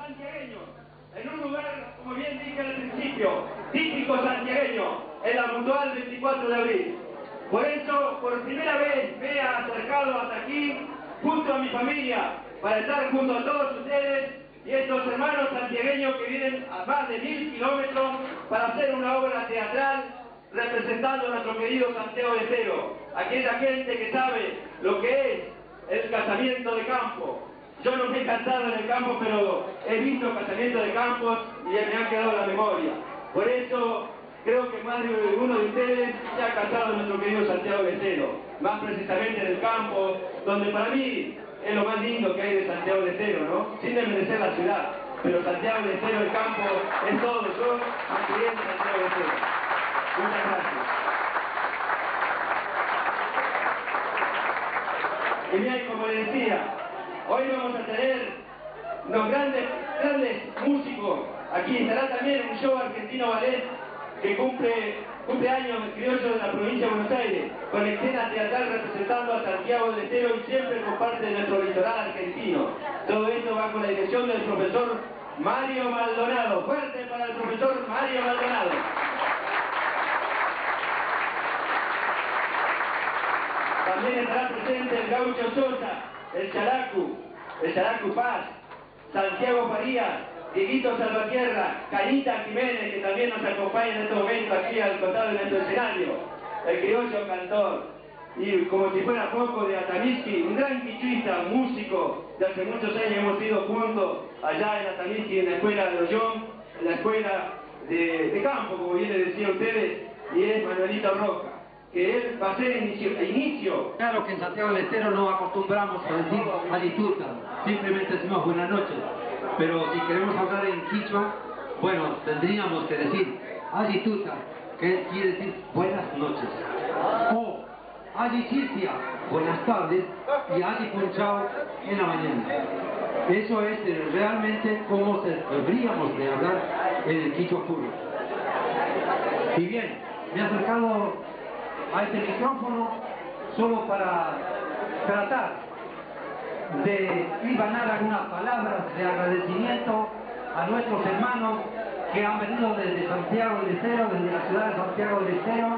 santiagueños, en un lugar, como bien dije al principio, típico santiagueño, en la Mutual 24 de abril. Por eso, por primera vez me he acercado hasta aquí, junto a mi familia, para estar junto a todos ustedes y estos hermanos santiagueños que vienen a más de 1000 kilómetros para hacer una obra teatral representando a nuestro querido Santiago del Estero, aquella gente que sabe lo que es el casamiento de campo. Yo no me he casado en el campo, pero he visto casamientos de campos y me han quedado en la memoria. Por eso creo que más de uno de ustedes se ha casado en nuestro querido Santiago del Estero, más precisamente en el campo, donde para mí es lo más lindo que hay de Santiago del Estero, ¿no? Sin desmerecer la ciudad, pero Santiago del Estero, el campo, es todo. Yo me crié en Santiago del Estero. Muchas gracias. Y bien, como les decía, hoy vamos a tener unos grandes músicos. Aquí estará también un show argentino ballet que cumple años el criollo de la provincia de Buenos Aires, con escena teatral representando a Santiago del Estero y siempre con parte de nuestro litoral argentino. Todo esto va con la dirección del profesor Mario Maldonado. Fuerte para el profesor Mario Maldonado. También estará presente el Gaucho Sosa, el Characu Paz, Santiago Farías, Dieguito Salvatierra, Cañita Jiménez, que también nos acompaña en este momento aquí al costado de nuestro escenario, el criollo cantor, y como si fuera poco de Atamisqui, un gran quichuista, músico, de hace muchos años hemos ido juntos allá en Atamisqui, en la escuela de Ollón, en la escuela de campo, como bien les decía a ustedes, y es Manuelito Roca, que él va a ser inicio. Claro que en Santiago del Estero no acostumbramos a decir alituta, simplemente decimos buenas noches. Pero si queremos hablar en quichua, bueno, tendríamos que decir alituta, que quiere decir buenas noches. O alicicia, buenas tardes, y alipunchao en la mañana. Eso es realmente como deberíamos de hablar en el quichua puro. Y bien, me he acercado a este micrófono solo para tratar de hilvanar algunas palabras de agradecimiento a nuestros hermanos que han venido desde Santiago del Estero, desde la ciudad de Santiago del Estero,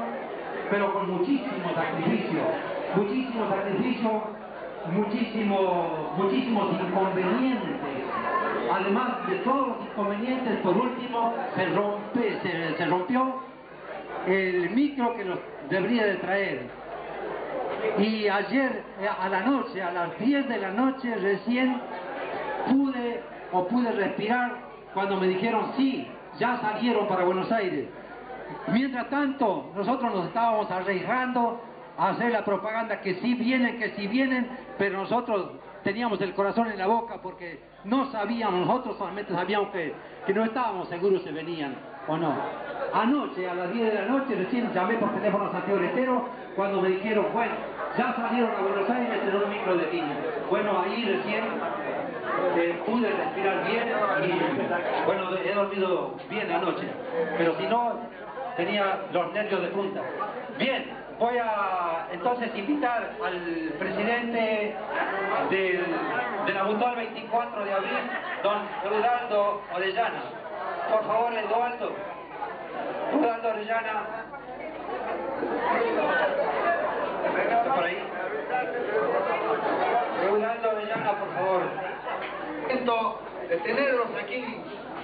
pero con muchísimo sacrificio, muchísimos inconvenientes. Además de todos los inconvenientes, por último, se rompió el micro que nos debería de traer. Y ayer a la noche, a las 10 de la noche, recién pude respirar cuando me dijeron sí, ya salieron para Buenos Aires. Mientras tanto, nosotros nos estábamos arriesgando a hacer la propaganda que sí vienen, pero nosotros teníamos el corazón en la boca porque no sabíamos, nosotros solamente sabíamos que no estábamos seguros si venían o no. Anoche, a las 10 de la noche, recién llamé por teléfono a Santiago del Estero cuando me dijeron, bueno, ya salieron a Buenos Aires en un micro de línea. Bueno, ahí recién pude respirar bien y, bueno, he dormido bien anoche, pero si no, tenía los nervios de punta. Bien, voy a entonces invitar al presidente de la Mutual 24 de abril, don Eduardo Orellana. Por favor, Eduardo Orellana. ¿Está por ahí? Eduardo Orellana, por favor. De tenerlos aquí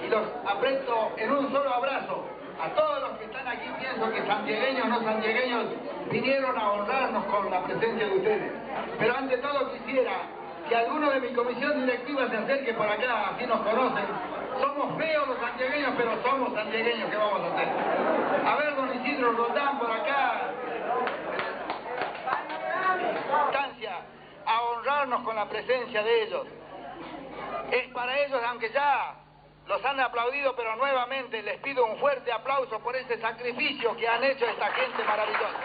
y los aprieto en un solo abrazo. A todos los que están aquí, pienso que santiagueños, no santiagueños, vinieron a honrarnos con la presencia de ustedes. Pero ante todo quisiera que alguno de mi comisión directiva se acerque por acá, así nos conocen. Somos feos los santiagueños, pero somos santiagueños, ¿qué vamos a hacer? A ver, don Isidro Roldán por acá. Instancia a honrarnos con la presencia de ellos. Es para ellos, aunque ya los han aplaudido, pero nuevamente les pido un fuerte aplauso por ese sacrificio que han hecho esta gente maravillosa.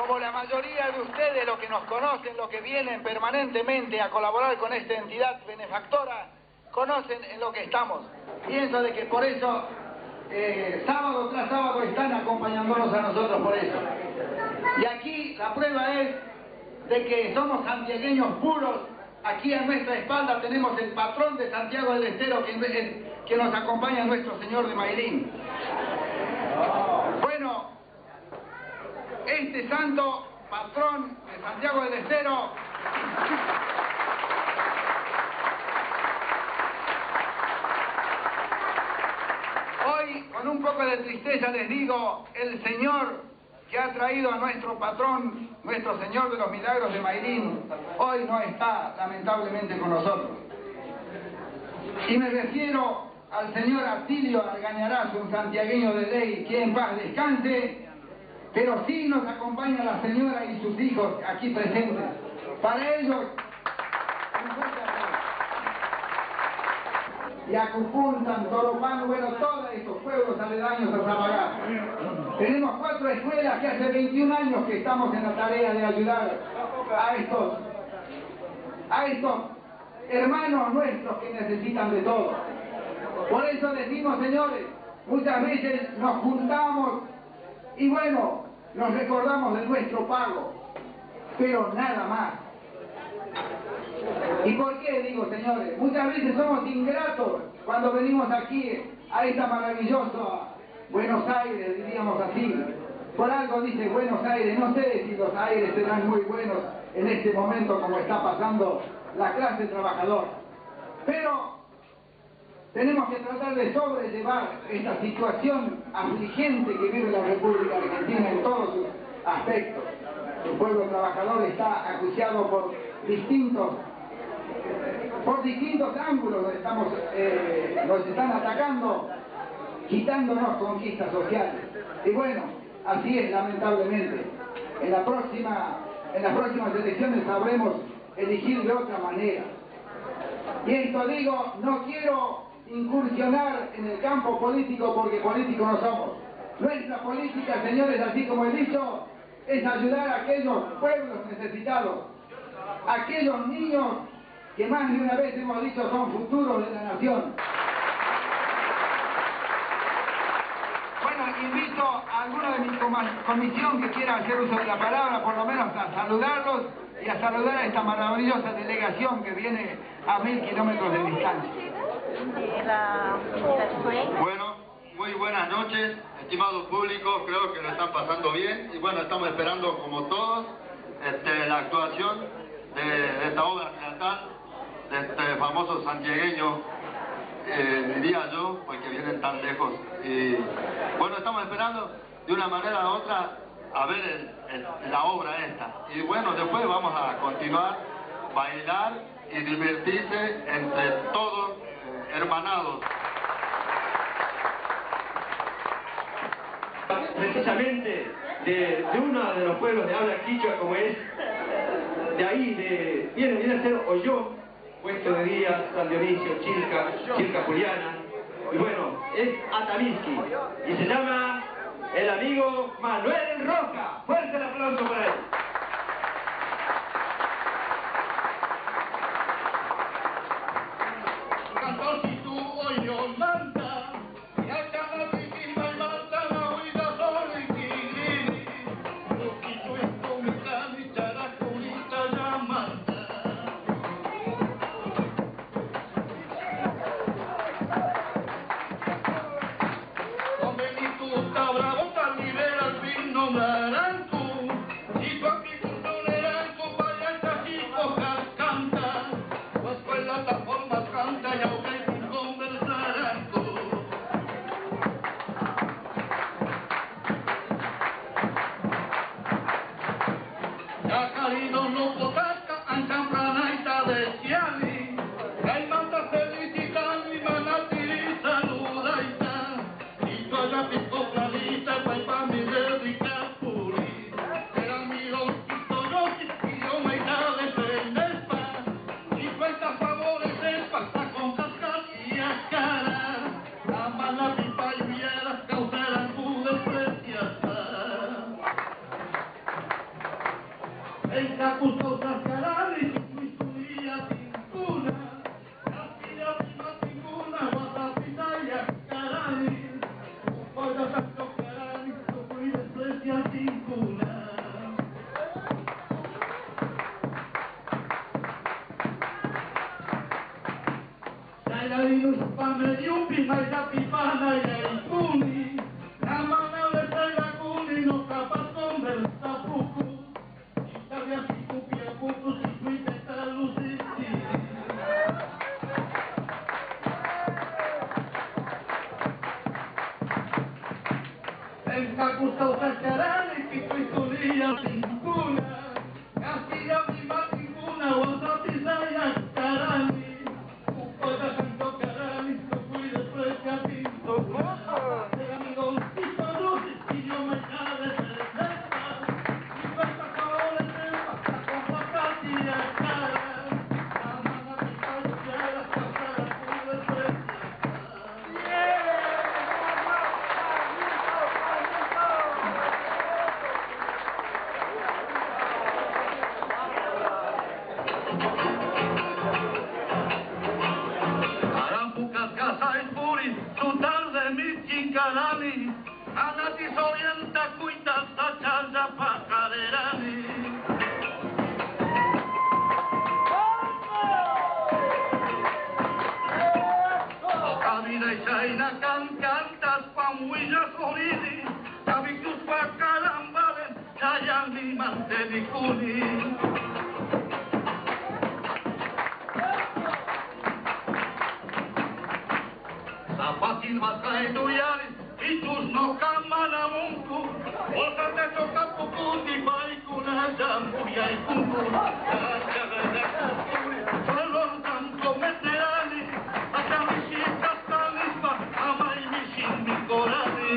Como la mayoría de ustedes, los que nos conocen, los que vienen permanentemente a colaborar con esta entidad benefactora, conocen en lo que estamos. Pienso de que por eso, sábado tras sábado, están acompañándonos a nosotros por eso. Y aquí la La prueba es de que somos santiagueños puros. Aquí a nuestra espalda tenemos el patrón de Santiago del Estero que nos acompaña, nuestro Señor de Mayrín. Bueno, este santo patrón de Santiago del Estero hoy, con un poco de tristeza les digo, el Señor que ha traído a nuestro patrón, nuestro Señor de los Milagros de Mayrín, hoy no está lamentablemente con nosotros. Y me refiero al señor Atilio Argañarás, un santiagueño de ley, que en paz descanse, pero sí nos acompaña la señora y sus hijos aquí presentes. Para ellos, un fuerte aplauso. Y Acupuntan, Toropán, bueno, todos estos pueblos aledaños a Zapagá. Tenemos 4 escuelas que hace 21 años que estamos en la tarea de ayudar a estos hermanos nuestros que necesitan de todo. Por eso decimos, señores, muchas veces nos juntamos y bueno, nos recordamos de nuestro pago, pero nada más. ¿Y por qué digo, señores? Muchas veces somos ingratos cuando venimos aquí a esta maravillosa Buenos Aires, diríamos así. Por algo dice Buenos Aires, no sé si los aires serán muy buenos en este momento como está pasando la clase trabajadora. Pero tenemos que tratar de sobrellevar esta situación afligente que vive la República Argentina en todos sus aspectos. El pueblo trabajador está acuciado por distintos ángulos, nos están atacando, quitándonos conquistas sociales. Y bueno, así es, lamentablemente. En las próximas elecciones sabremos elegir de otra manera. Y esto digo, no quiero incursionar en el campo político porque políticos no somos. Nuestra política, señores, así como he dicho, es ayudar a aquellos pueblos necesitados, a aquellos niños que más de una vez hemos dicho son futuros de la nación. Bueno, invito a alguno de mi comisión que quiera hacer uso de la palabra, por lo menos a saludarlos y a saludar a esta maravillosa delegación que viene a 1000 kilómetros de distancia. Bueno, muy buenas noches, estimado público, creo que lo están pasando bien y bueno, estamos esperando como todos la actuación de esta obra teatral, de este famoso santiagueño, diría yo, porque vienen tan lejos. Y bueno, estamos esperando de una manera u otra a ver la obra esta. Y bueno, después vamos a continuar, bailar y divertirse entre todos, hermanados. Precisamente de uno de los pueblos de habla quichua como es, de ahí viene a ser Olló, Puesto de Día, San Dionisio, Chilca Juliana, y bueno, es Atamisqui, y se llama el amigo Manuel Roca. Fuerte el aplauso para él. yupi, maida pipana, yaikuni. Namana de Tagakuni, no capas con del tapuku. Italia si cupia puku, si cuite talusi. En Cacuto Sacarani, Pico y Tulilla, Pincuna. Castilla, Pima, Pincuna, Guasapizaya, Carani. Upada, Canto, Carani, Tocuy de Fresca, Pinto. El amigo, Pico, Lucis, y yo me llame de Cepa. Y cuesta color de Cepa, con Pacatilla, Cara. La mano de Pacatilla, la Casara, Pura de Fresca. Anati orienta cuita tachaya pacaderani. Ocamina y chaina cantas pamuillas solidi. Tabicus pacarambales chayani mantenicuni. Zapatil vasca estudiares. Y tus no camana munku, bolsa te toca pucuti, paikuna, jambuya y kunku, solo tanto meterani, hasta mis hijas talisma, ama y mi sin mi corani.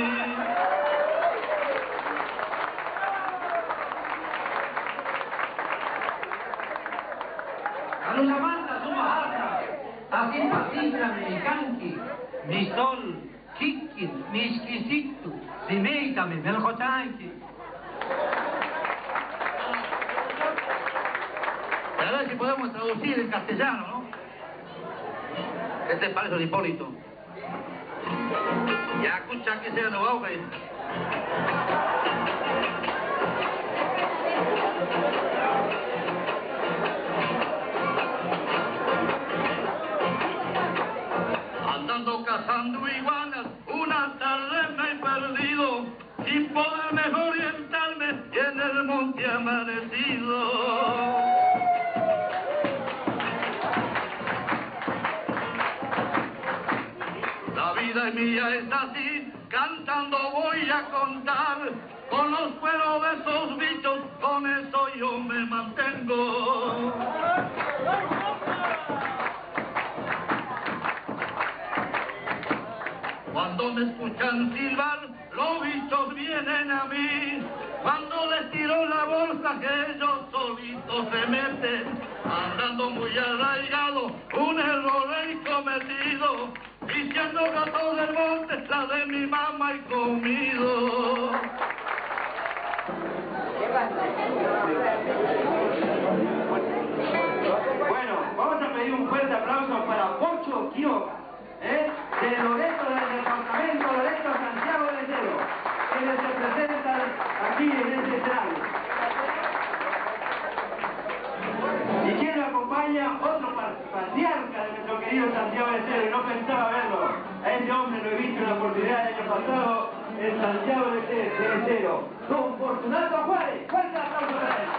Calusamanta, suma alta, así pasibra, mi canqui, mi sol. Kikin, Mishkisitu, Simeitame, Meljotanki. A ver si podemos traducir en castellano, ¿no? Este parece el Hipólito. Ya escucha que sea no auge. Andando cazando iguanas, una tarde me he perdido, sin poderme orientarme, y en el monte amanecido. La vida mía es así, cantando voy a contar, con los cueros de esos bichos, con eso yo me mantengo. Cuando me escuchan silbar, los bichos vienen a mí. Cuando les tiro la bolsa, que ellos solitos se meten. Andando muy arraigado, un error he cometido. Diciendo gato del monte, la de mi mamá he comido. Bueno, vamos a pedir un fuerte aplauso para Pocho Quiroga, de Loreto, del departamento Loreto, Santiago del Estero, quienes se presentan aquí en este escenario. Y quien lo acompaña, otro patriarca de nuestro querido Santiago del Estero, y no pensaba verlo. A este hombre lo he visto en la oportunidad del año pasado en Santiago del Estero. Don Fortunato Juárez, fuerte aplauso para él.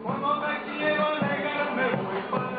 Cuando me quiero negar me voy para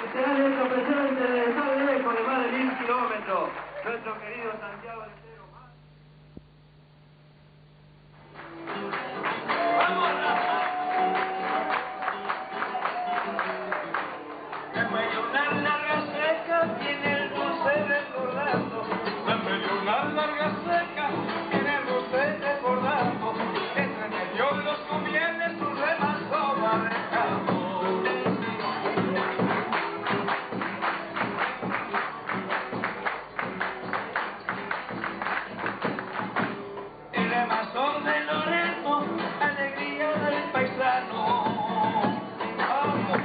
que será nuestro presente de estar lejos de más de 1000 kilómetros, nuestro querido Santiago de Estero. En medio de una larga seca tiene el dulce recordando. En medio de una larga seca tiene el dulce recordando. Entre medio los conviene su remazo barrejado. El remazo de Loreto, alegría del paisano. Vamos.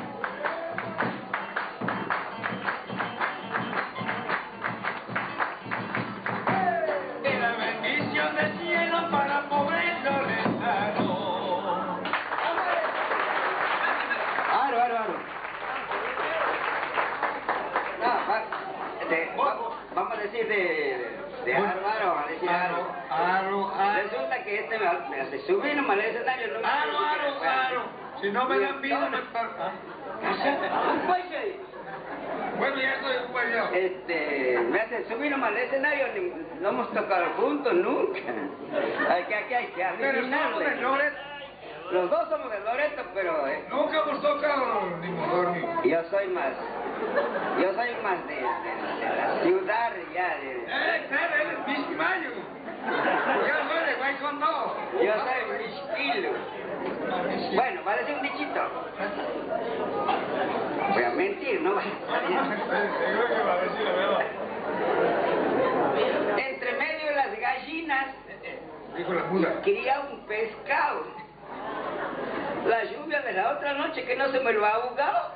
Del cielo para pobre loretano. Aro. Vamos a decir de Aro, a decir Aro. Resulta que este me hace subir nomás al escenario. Aro. Si no me dan vida, me parta. Bueno, ya estoy ocupado. Me hace subir nomás al escenario, no hemos tocado juntos nunca. Hay que adivinarle. Los dos somos de Loreto, pero... Nunca hemos tocado ni Modorni. Yo soy más de la ciudad ya de... Claro, él es Bismayo. Yo soy de Guaycondó. Yo soy Misquilo. Bueno, va a decir un dichito. Voy a mentir, ¿no? Seguro que va a decir la verdad. Entre medio de las gallinas, Dijo la mula. cría un pescado. La lluvia de la otra noche que no se me lo ha ahogado.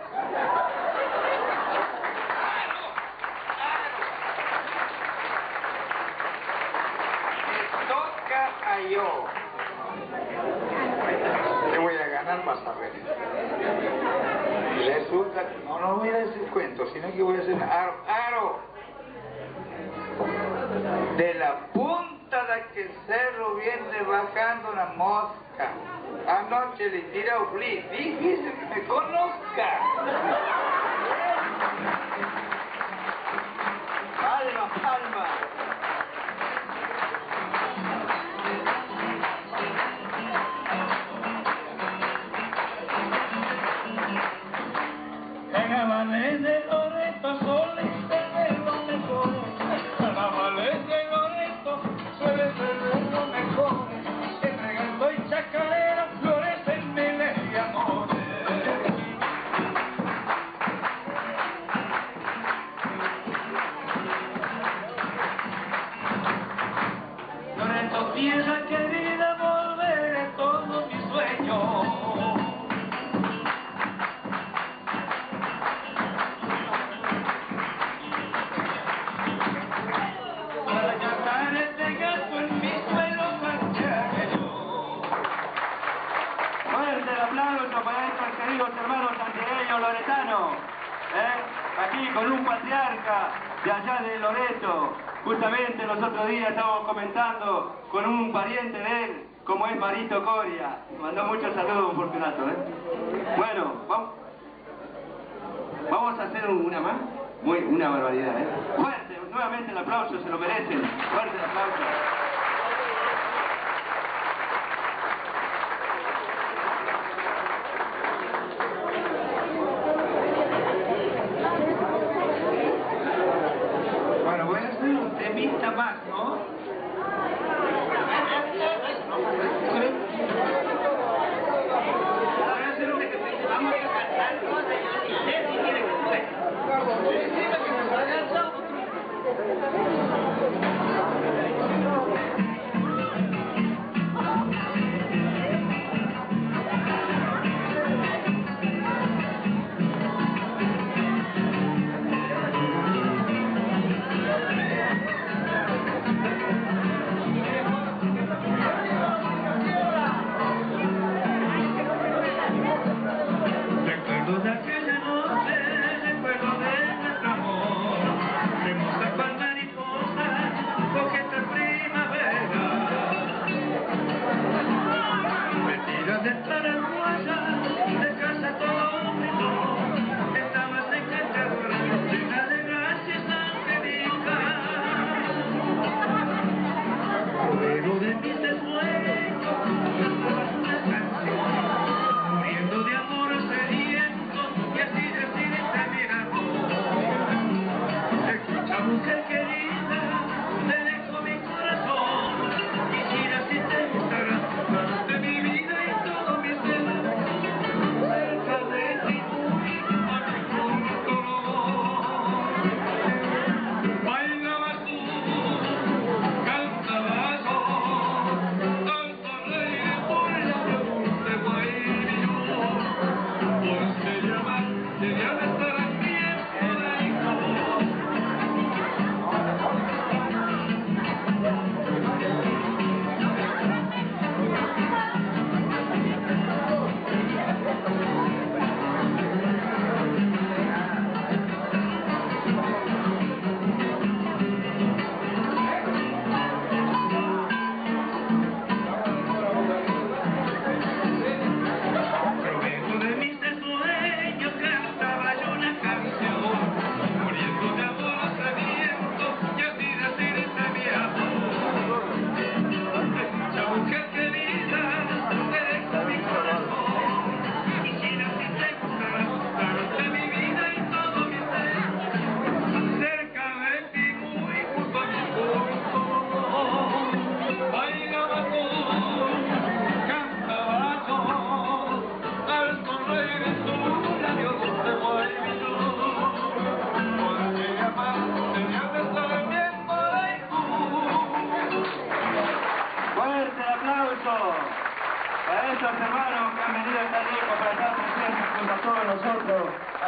Me toca a yo. Te voy a ganar, vas a ver. Resulta que no voy a decir cuentos, sino que voy a hacer aro. De la punta de aquel cerro viene bajando una mosca. Anoche le tiré un flip. Difícil que me conozca. Palma. Carnavales de Loreto suelen ser los mejores. Carnavales de Loreto suelen ser los mejores. Entre ganso y chacarera florecen miles de amores. Loreto, tierra querida, volveré todos mis sueños. Para estos queridos hermanos santiagueños loretanos, aquí con un patriarca de allá de Loreto. Justamente los otros días estábamos comentando con un pariente de él, como es Marito Coria. Mandó muchos saludos, Fortunato. Bueno, vamos a hacer una más. Una barbaridad, Fuerte, nuevamente el aplauso, se lo merecen. Fuerte el aplauso. Más, ¿no? Voy a hacer lo que vamos a cantar cosas y usted si quiere que suene. Decime que me salga el sábado.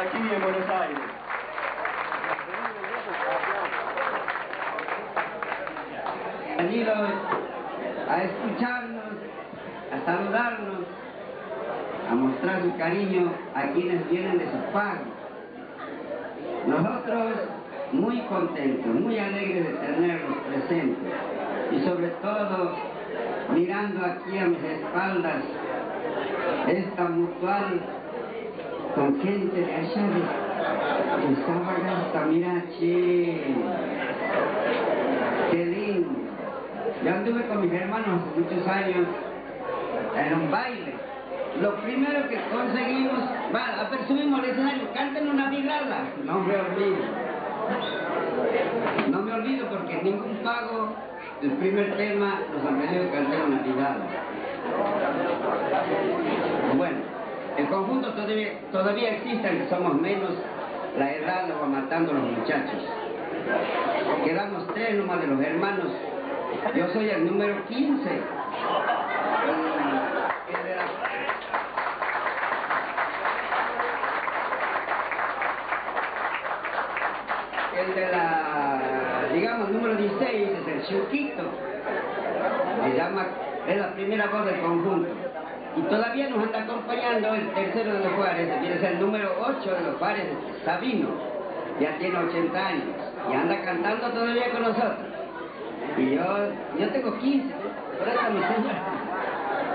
aquí en Buenos Aires. Venidos a escucharnos, a saludarnos, a mostrar su cariño a quienes vienen de su pago. Nosotros muy contentos, muy alegres de tenerlos presentes y sobre todo mirando aquí a mis espaldas esta mutual con gente de allá de Sabagasta, mira, che, qué lindo. Yo anduve con mis hermanos hace muchos años en un baile. Lo primero que conseguimos, subimos al escenario, canten una vidrala. No me olvido. No me olvido porque en ningún pago, el primer tema, nos han pedido cantar una vidrala. Bueno, el conjunto todavía existe, aunque somos menos, la edad nos va matando a los muchachos. Quedamos 3 nomás de los hermanos. Yo soy el número 15. El de la, digamos, número 16 es el Chuquito. Se llama, es la primera voz del conjunto. Y todavía nos anda acompañando el tercero de los Juárez, que viene a ser el número 8 de los Juárez, Sabino. Ya tiene 80 años y anda cantando todavía con nosotros. Y yo tengo 15, por eso mi señora.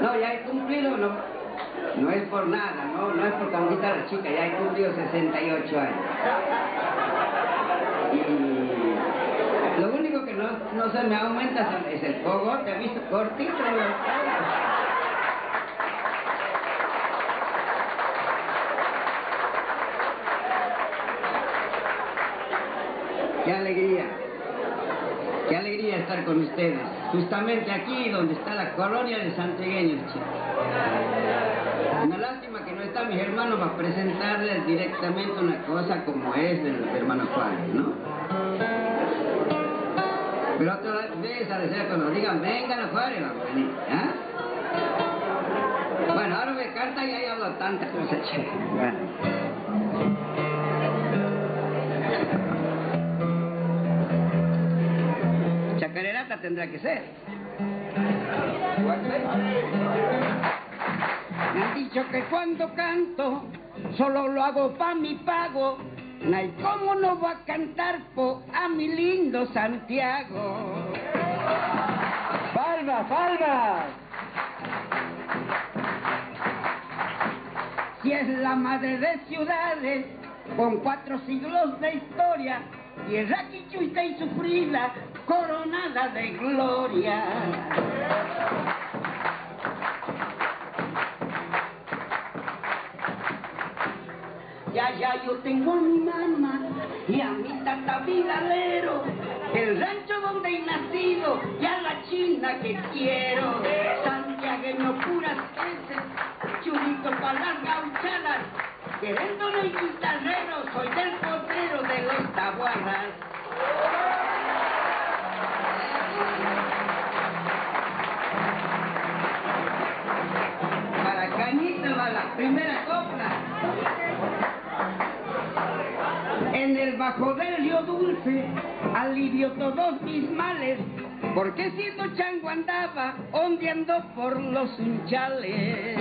No, ya he cumplido, no es por nada, no es por conquistar a la chica, ya he cumplido 68 años. Y lo único que no se me aumenta es el cogote, ¿has visto? Cortito. Qué alegría estar con ustedes, justamente aquí donde está la colonia de santiagueños, chicos. Una lástima que no están mis hermanos para presentarles directamente una cosa como es del hermano Juárez, ¿no? Pero otra vez a decir cuando digan, vengan los Juárez, vamos a venir, ¿ah? Bueno, ahora me canta y ahí hablo tantas cosas, chicos. Bueno. Chacarerata tendrá que ser. Me han dicho que cuando canto solo lo hago pa' mi pago. Nay, ¿cómo no va a cantar a mi lindo Santiago? ¡Palmas, palmas! Si es la madre de ciudades con 4 siglos de historia, tierra quichuita y sufrida, coronada de gloria. Ya yo tengo a mi mamá y a mi tata vidalero, el rancho donde he nacido y a la china que quiero. Santiagueño puras heces, churito para las gauchadas, queriéndolo y guitarrero, soy del potrero de los tabuadas. Para Cañita va la primera copla. En el bajo del río Dulce alivio todos mis males, porque siendo chango andaba ondeando por los unchales.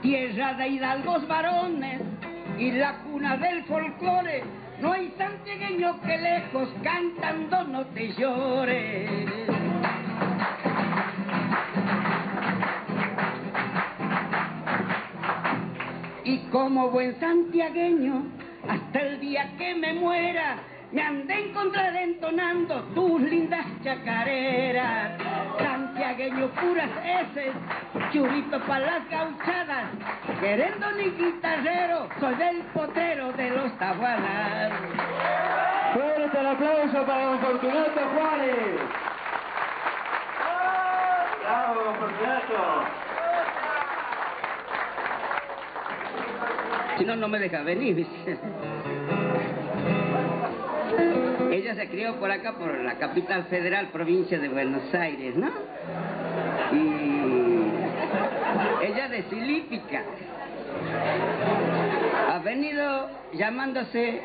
Tierra de hidalgos varones y la cuna del folclore, no hay santiagueño que lejos cantando no te llore. Y como buen santiagueño, hasta el día que me muera, me han de encontrar entonando tus lindas chacareras. Santiagueño puras heces, churito para las gauchadas, queriendo ni guitarrero, soy del potrero de los tabuadas. Fuerte el aplauso para don Fortunato Juárez. ¡Bravo, don Fortunato! Si no, no me deja venir. Ella se crió por acá, por la capital federal, provincia de Buenos Aires, ¿no? Y Ella de Silípica. Ha venido llamándose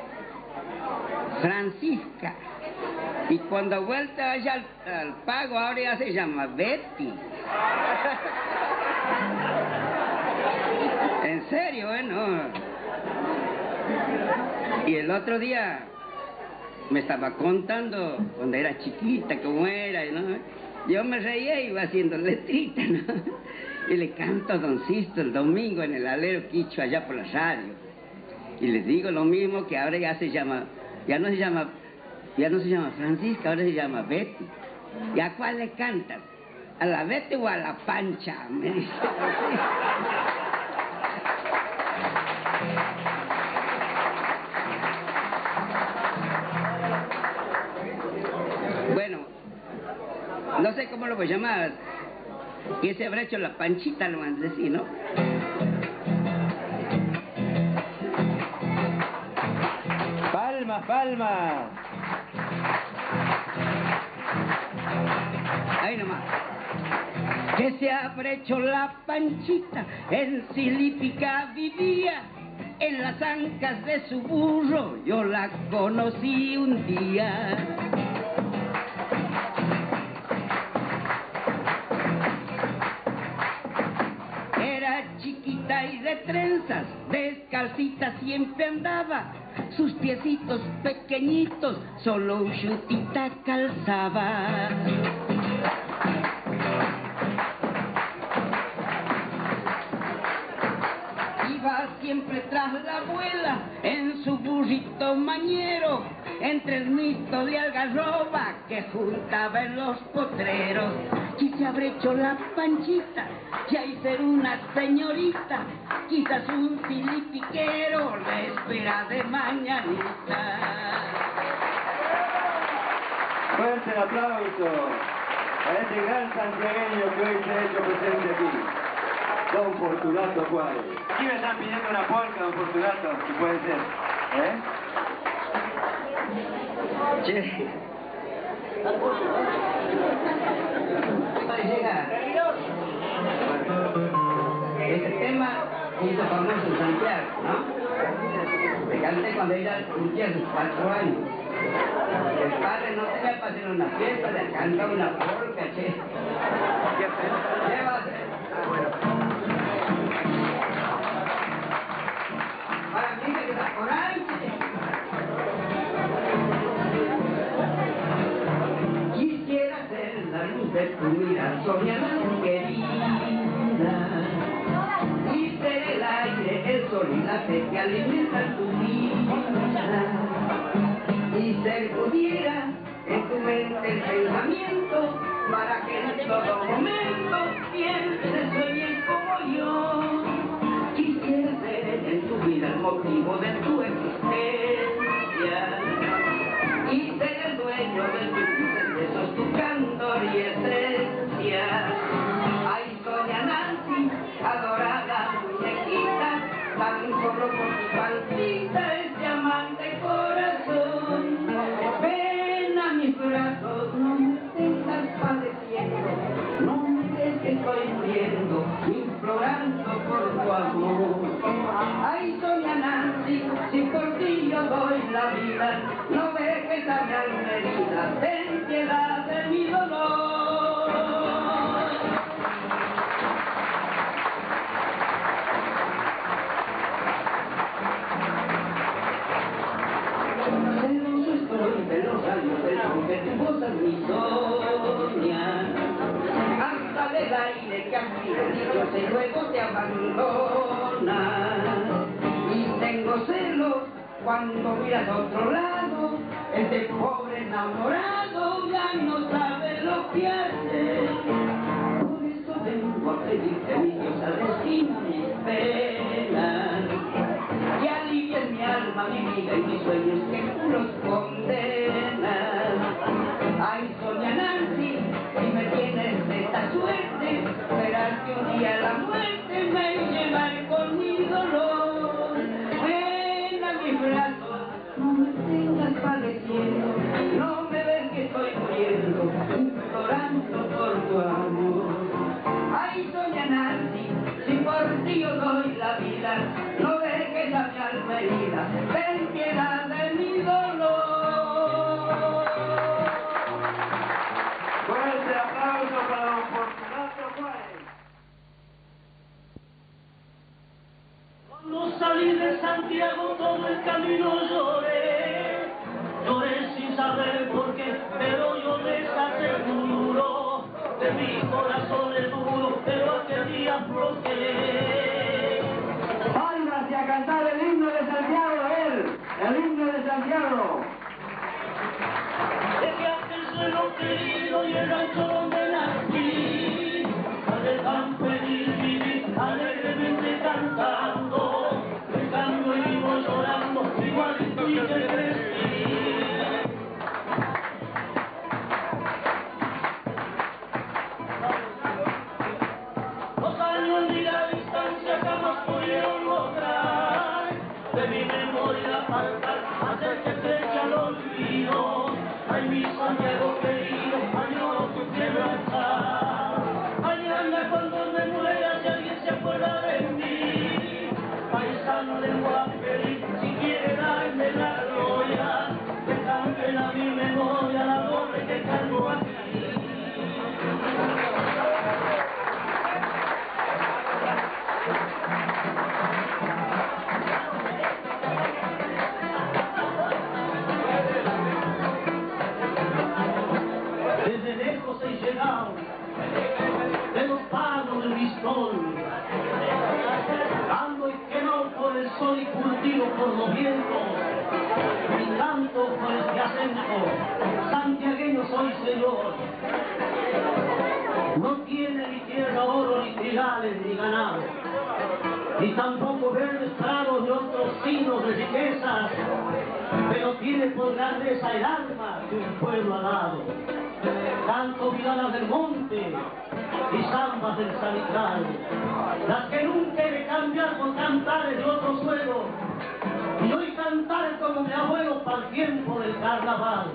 Francisca. Y cuando ha vuelto allá al pago, ahora ya se llama Betty. En serio, ¿no? Y el otro día me estaba contando cuando era chiquita cómo era, ¿no? Yo me reía y iba haciendo letrita, ¿no? Y le canto a Don Sisto el domingo en el alero quicho allá por la radio. Y les digo lo mismo, que ahora ya se llama, ya no se llama Francisca, ahora se llama Betty. ¿Y a cuál le cantas? ¿A la Betty o a la Pancha? Me dice. Bueno, no sé cómo lo voy a llamar. ¿Qué se habrá hecho la Panchita, lo van a decir, no? Palmas, palmas. Ahí nomás. ¿Qué se habrá hecho la Panchita? En Silípica vivía, en las ancas de su burro yo la conocí un día. Era chiquita y de trenzas, descalcita siempre andaba, sus piecitos pequeñitos solo un chutita calzaba. Iba siempre tras la abuela en su burrito mañero, entre el mito de algarroba que juntaba en los potreros. Y se habrá hecho la Panchita, ya y ser una señorita, quizás un filipiquero la espera de mañanita. Fuerte el aplauso a este gran santiagueño que hoy se ha hecho presente aquí, Don Fortunato Juárez. Aquí me están pidiendo una polca, Don Fortunato, si puede ser. Che. Este tema hizo famoso en Santiago, ¿no? Le canté cuando ella cumplía sus 4 años. El padre no tenía para hacer una fiesta, le cantaba una polca, che. ¿Qué va a hacer? Para mí que está por ahí, che. Quisiera ser la luz de tu mirada, soñada querida, y ser el aire, el sol y la fe que alimentan tu vida, y ser pudiera en tu mente el pensamiento, para que en todo momento pienses, sueñes como yo. Quisiera ser en tu vida el motivo de tu existencia, y ser el dueño de tus tu candor y esencia. Ay, Sonia Nancy, adorada muñequita, tan solo por tu pancita es amante corazón. Ven a mis brazos, no me tengas padeciendo, no me des que estoy muriendo, implorando por tu amor. Ay, Sonia Nancy, si por ti yo doy la vida, no dejes a mi alma herida, ten piedad de mi dolor. Celoso estoy de los años de lo que tú gozas, mi Sonia, hasta del aire que aspira Dios y luego te abandona. Y tengo celos cuando miras a otro lado, este pobre enamorado ya no sabe lo que hace. Por eso vengo a pedirte, mi diosa destino, mis penas, que alivies mi alma, mi vida y mis sueños que tú los condenas. Ay, Sonia Nancy, si me tienes de esta suerte, verás que un día la muerte me llevará con mi dolor. Ven a mis brazos, no me tengas padeciendo, no me ves que estoy muriendo, implorando por tu amor. Ay, Sonia Nancy, No salí de Santiago, todo el camino lloré, lloré sin saber por qué, pero yo les aseguro, de mi corazón es duro, pero aquel día aflojé. Palmas y a cantar el himno de Santiago, el himno de Santiago. Dejé aquel suelo querido y el rancho donde nací, al campenil viví alegremente cantando, en cambio y vivo llorando, igualito y que crecí. Los años ni la distancia jamás pudieron lograr de mi memoria apartar, hacer que estrecha el olvido. Ay, mi Santiago querido, añoro tu quiero estar. Mañana cuando me muera, si alguien se acuerda de mí, paisano de Guapelí, si quiere darme la gloria, que canten a mi memoria la doble que canto aquí. Desde lejos he llegado, de los palos del Vistón, ando y quemado por el sol y curtido por los vientos, mi canto por este acento, santiagueño soy señor. No tiene ni tierra, oro, ni trigales, ni ganado, ni tampoco verdes prados ni otros signos de riquezas, pero tiene por grandeza el alma que un pueblo ha dado. Canto vidalas del monte y zambas del salitral, las que nunca he de cambiar por cantares de otro suelo, y hoy cantar como mi abuelo para el tiempo del carnaval.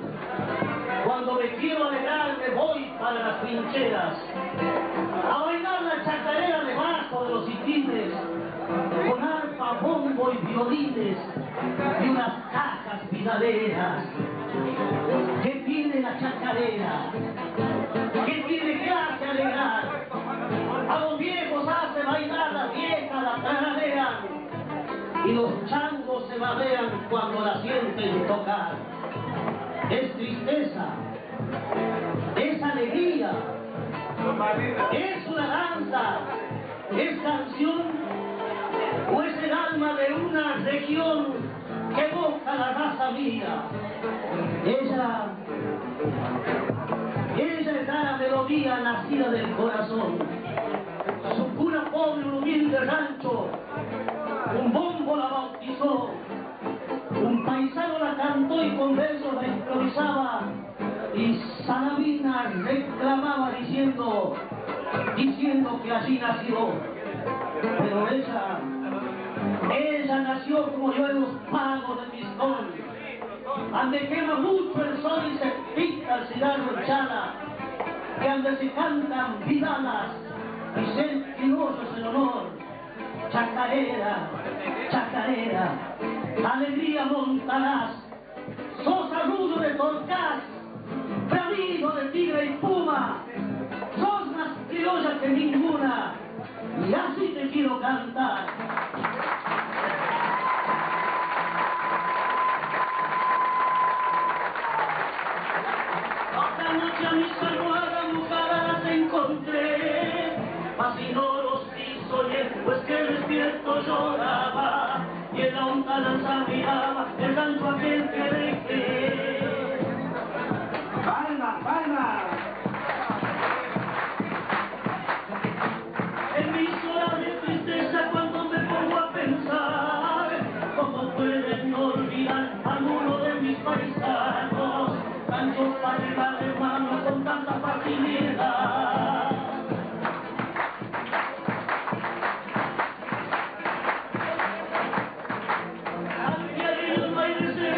Cuando me quiero alegrar me voy para las trincheras, a bailar la chacarera debajo de los itines, con arpa, bombo y violines, y unas cajas vidaleras. ¿Qué tiene la chacarera? ¿Qué tiene que hace alegrar? A los viejos hace bailar, las viejas la tararean, y los changos se babean cuando la sienten tocar. Es tristeza, es alegría, es una danza, es canción, o es el alma de una región que evoca la raza mía. Ella es la melodía nacida del corazón. Su cuna pobre, un humilde rancho, un bombo la bautizó, un paisano la cantó y con versos la improvisaba, y Salamina reclamaba diciendo que allí nació. Pero ella nació como yo en los pagos de Pistón, donde quema mucho el sol y se pinta el cigarro en chala, que donde se cantan vidalas y sentidosos en honor. Chacarera, chacarera, alegría montarás, sos agudo de Torcás, bramido de tigre y puma, sos más criolla que ninguna, y así te quiero cantar. Otra noche a mis almohadas mojadas las encontré, mas ignoros si soñé, pues que despierto lloraba, y en la lontananza miraba el rancho aquel que dejé. ¡Palmas, palmas! En mis horas de tristeza cuando me pongo a pensar, ¿cómo pueden olvidar alguno de mis paisanos? Tantos padres hermanos con tanta facilidad. Al día de los bailes que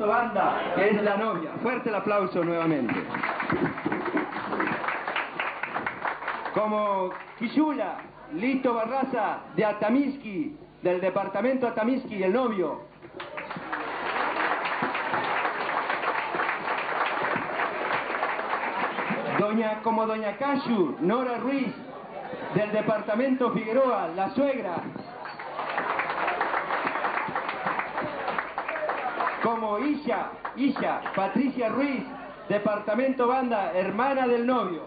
Banda, que es la novia. Fuerte el aplauso nuevamente. Como Quillula, Lito Barraza de Atamisqui, del departamento Atamisqui, el novio. Como Doña Cayu, Nora Ruiz, del departamento Figueroa, la suegra. Como Isha, Patricia Ruiz, departamento Banda, hermana del novio.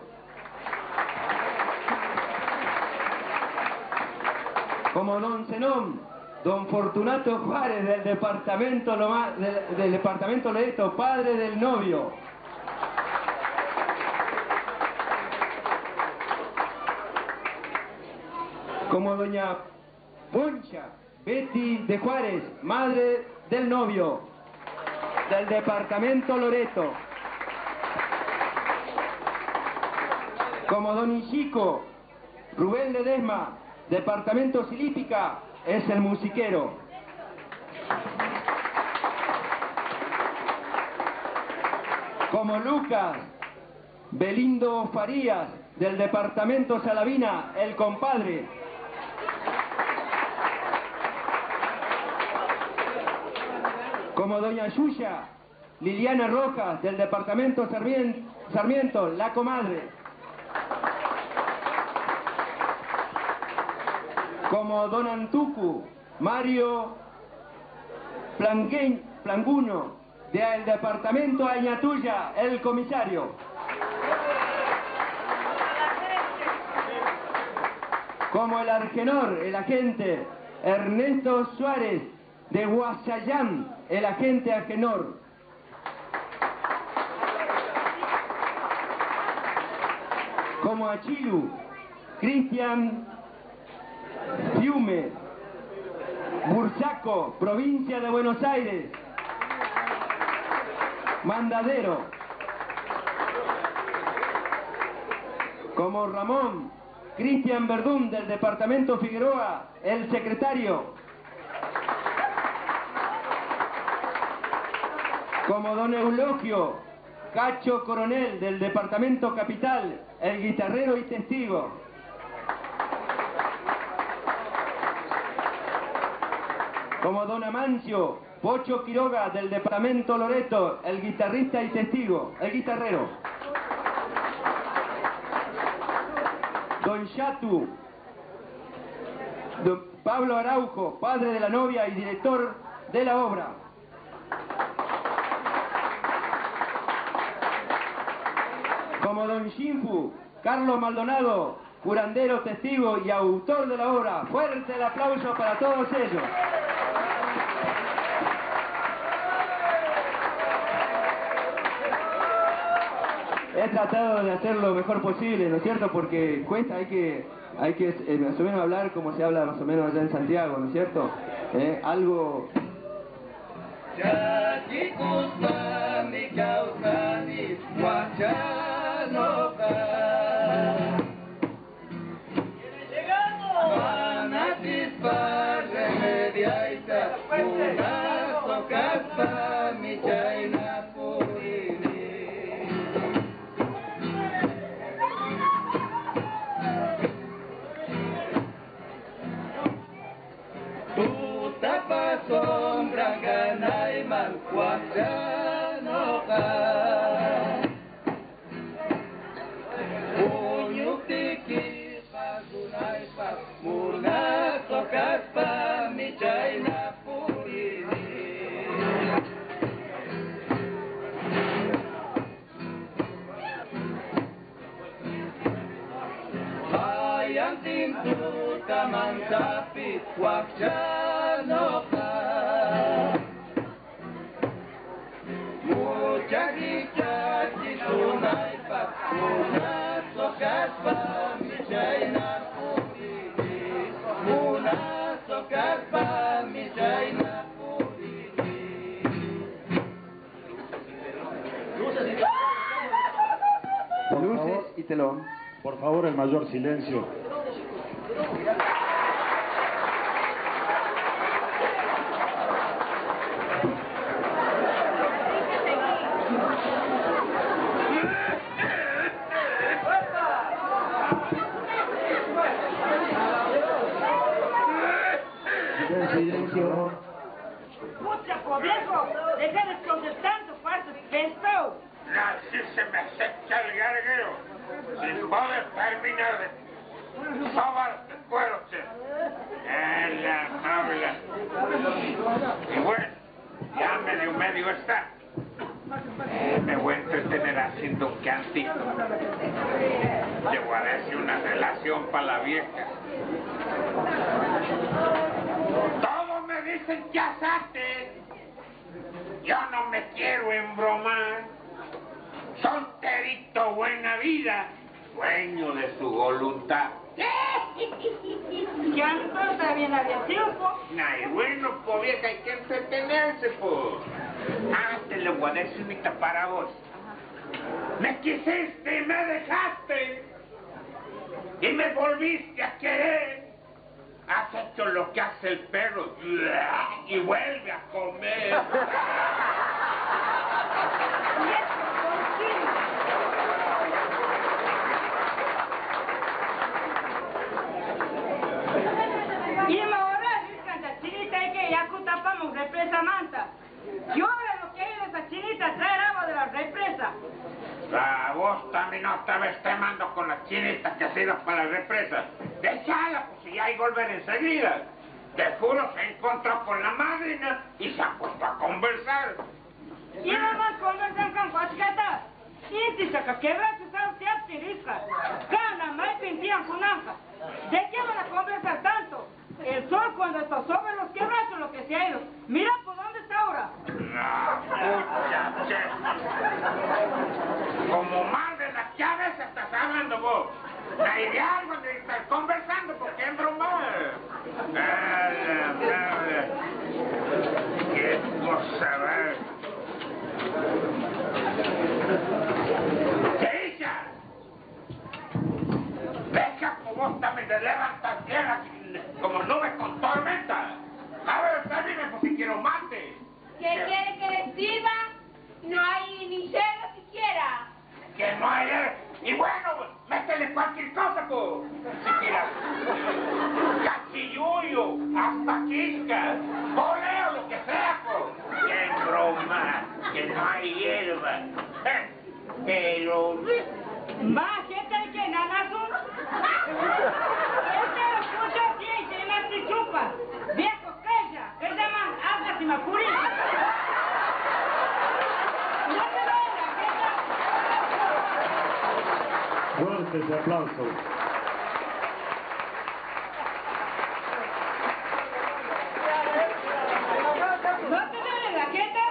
Como Don Zenón, Don Fortunato Juárez, del departamento Loreto, padre del novio. Como Doña Poncha, Betty de Juárez, madre del novio, del departamento Loreto. Como Don Ichico, Rubén Ledesma, departamento Silípica, es el musiquero. Como Lucas Belindo Farías, del departamento Salavina, el compadre. Como Doña Yuya Liliana Rojas, del departamento Sarmiento, la comadre. Como Don Antucu Mario Planguno, del departamento Añatuya, el comisario. Como el Argenor, el agente Ernesto Suárez, de Guasayán, el agente Argenor. Como Achilu, Cristian Fiume, Bursaco, provincia de Buenos Aires, mandadero. Como Ramón Cristian Verdún, del departamento Figueroa, el secretario. Como Don Eulogio Cacho Coronel, del departamento Capital, el guitarrero y testigo. Como Don Amancio Pocho Quiroga, del departamento Loreto, el guitarrista y testigo, el guitarrero. Don Yatu Don Pablo Araujo, padre de la novia y director de la obra. Como Don Shinfu Carlos Maldonado, curandero, testigo y autor de la obra. Fuerte el aplauso para todos ellos. He tratado de hacer lo mejor posible, ¿no es cierto? Porque cuesta, hay que hay que más o menos hablar como se habla más o menos allá en Santiago, ¿no es cierto? Algo... Luces y telón. Por favor, el mayor silencio. Silencio. Pucha, por viejo, deja de contestando, falso, pensó. Así se me acepta el garguero. Si puedes terminar de sobar de cuero, che. La habla. Y bueno, ya medio está. Me voy a entretener haciendo un cantito. Le voy a decir una relación para la vieja. Todos me dicen que asaste. Yo no me quiero embromar. Solterito, buena vida, dueño de su voluntad. Ya no está bien agresivo, Ay, bueno, pues vieja, hay que entretenerse, pues. Antes le voy a decir mi para vos. Me quisiste y me dejaste. Y me volviste a querer. Has hecho lo que hace el perro. Y vuelve a comer. Y me ahora dicen la chinita y que ya tapamos represa manta. Yo ahora lo que hay de esa chinita traer agua de la represa. Vos también no estabas temando con la chinita que ha sido para la represa. Déjala, pues ya hay volver enseguida. Te juro, se encontró con la madrina y se ha puesto a conversar. Y nada más conversan con Huachcata. Y si se quebra su salsa tirisca. Cana, más pintían junanja. ¿De qué van a conversar tanto? El sol cuando está sobre los quebrados lo que se ha ido. Mira por dónde está ahora. No, che. Como mal de las llaves estás hablando vos. Hay de algo de estar conversando porque es broma. Qué cosa, ¿verdad? ¡Ella! Deja por vos también de levantar tierra como nubes con tormenta. A ver, termine por si quiero mate. ¿Qué quiere que le sirva? No hay ni cerdo siquiera. Que no hay... Y bueno, métele cualquier cosa, pues. Siquiera. Cachilluyo, hasta quisca, poleo, lo que sea, pues. ¡Qué broma! Que no hay hierba. Pero... Más gente que nanazón. Este lo escucha aquí y se me chupa. Viejo, calla. Que llaman habla si me apurís. No te doy la jeta. Fuertes aplausos. No te doy la jeta.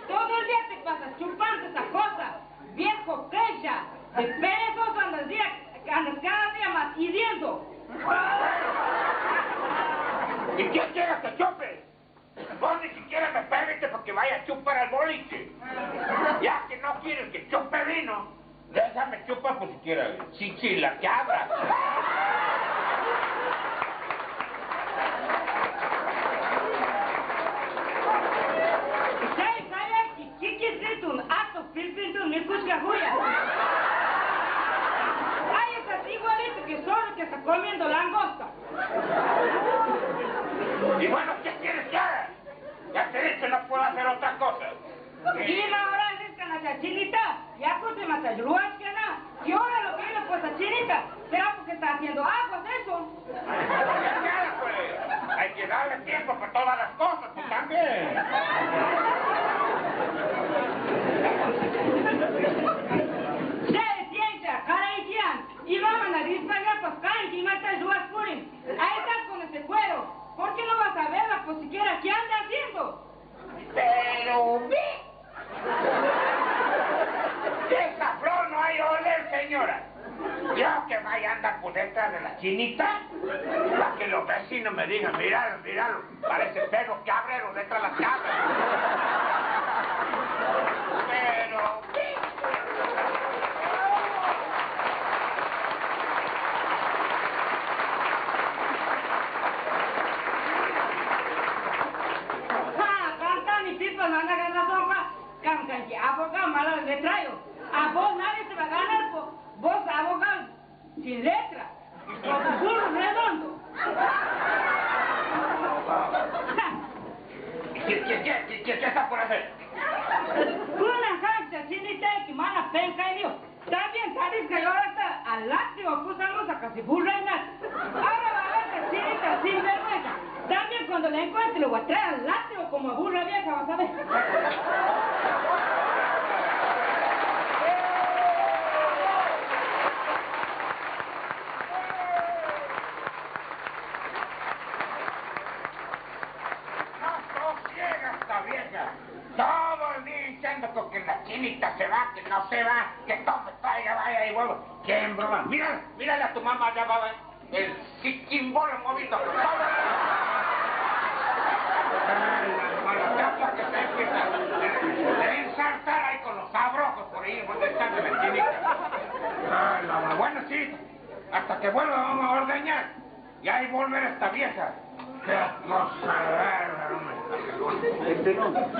Todo el día te pasas chupando esa cosa. Viejo, calla. De pesos andas cada día más hiriendo. ¿Y quién quiere que chupe? Vos ni siquiera me permite porque vaya a chupar al boliche. Ya que no quieres que chupe vino, déjame chupar por siquiera chichila que abra. Ay, estás igualito que solo que está comiendo langosta. Y bueno, ¿qué quieres que haga? Ya te he dicho, no puedo hacer otra cosa. Y ahora es que la chinita, ya pues te mata ruas que nada. Y ahora lo que le pues a chinita, será porque está haciendo aguas de eso. Ya, pues, hay que darle tiempo para todas las cosas, tú también. Se ciencia, cara y cian, y vamos a disparar pues caen y mata ruas purin. Ahí estás con ese cuero. ¿Por qué no vas a verla pues siquiera qué anda haciendo? Pero ve. Esa flor no hay oler, señora. Yo que vaya a andar por detrás de la chinita, para que los vecinos me digan, míralo, míralo, parece perro cabrero detrás de las cabras. Pero ve. Van a ganar sopa, cancan que abogado malo le traigo. A vos nadie te va a ganar, vos abogado sin letra, con burro redondo. ¿Qué está por hacer? Una cancha chinita que mala penca en Dios. También sabes que ahora está al látigo, pusamos a casi burro en nada. Ahora va a ver que chinita sin vergüenza. También cuando la encuentre lo voy a traer al látigo como a burra vieja, vas a ver. Todo el día diciendo que la chinita se va, que no se va, que tome, traiga, vaya y vuelvo. ¿Quién broma? Mírale a tu mamá, ya va a ver. El siquimbolo moviendo todo. Que se empieza a ensartar ahí con los abrojos por ahí, donde están de la chinita. Ay, bueno, sí, hasta que vuelva vamos a ordeñar. Y ahí volver esta vieja. No sé, Este no. Vamos.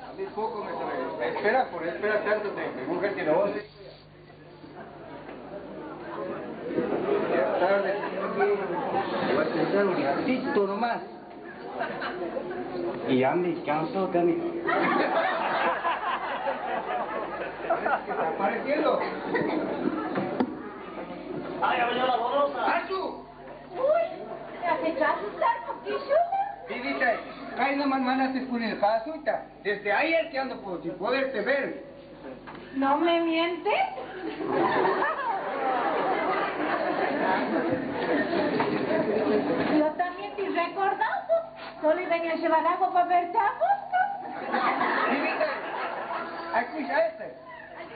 A mí poco me trae. Espera tanto, me mujer tiene voz. Ya tarde, voy a pensar un ratito nomás. Y ya me canso también. ¿Qué está apareciendo? ¡Ay, abrió la bonosa! ¡Achu! Uy, ¿te has hecho asustar con Quixuna? Vivita, cae nomás manaste con el jasuita. Desde ayer que ando sin poderte ver. ¿No me mientes? Yo también te he recordado. Solo venía a llevar agua para verte a gusto. Vivita, escucha este.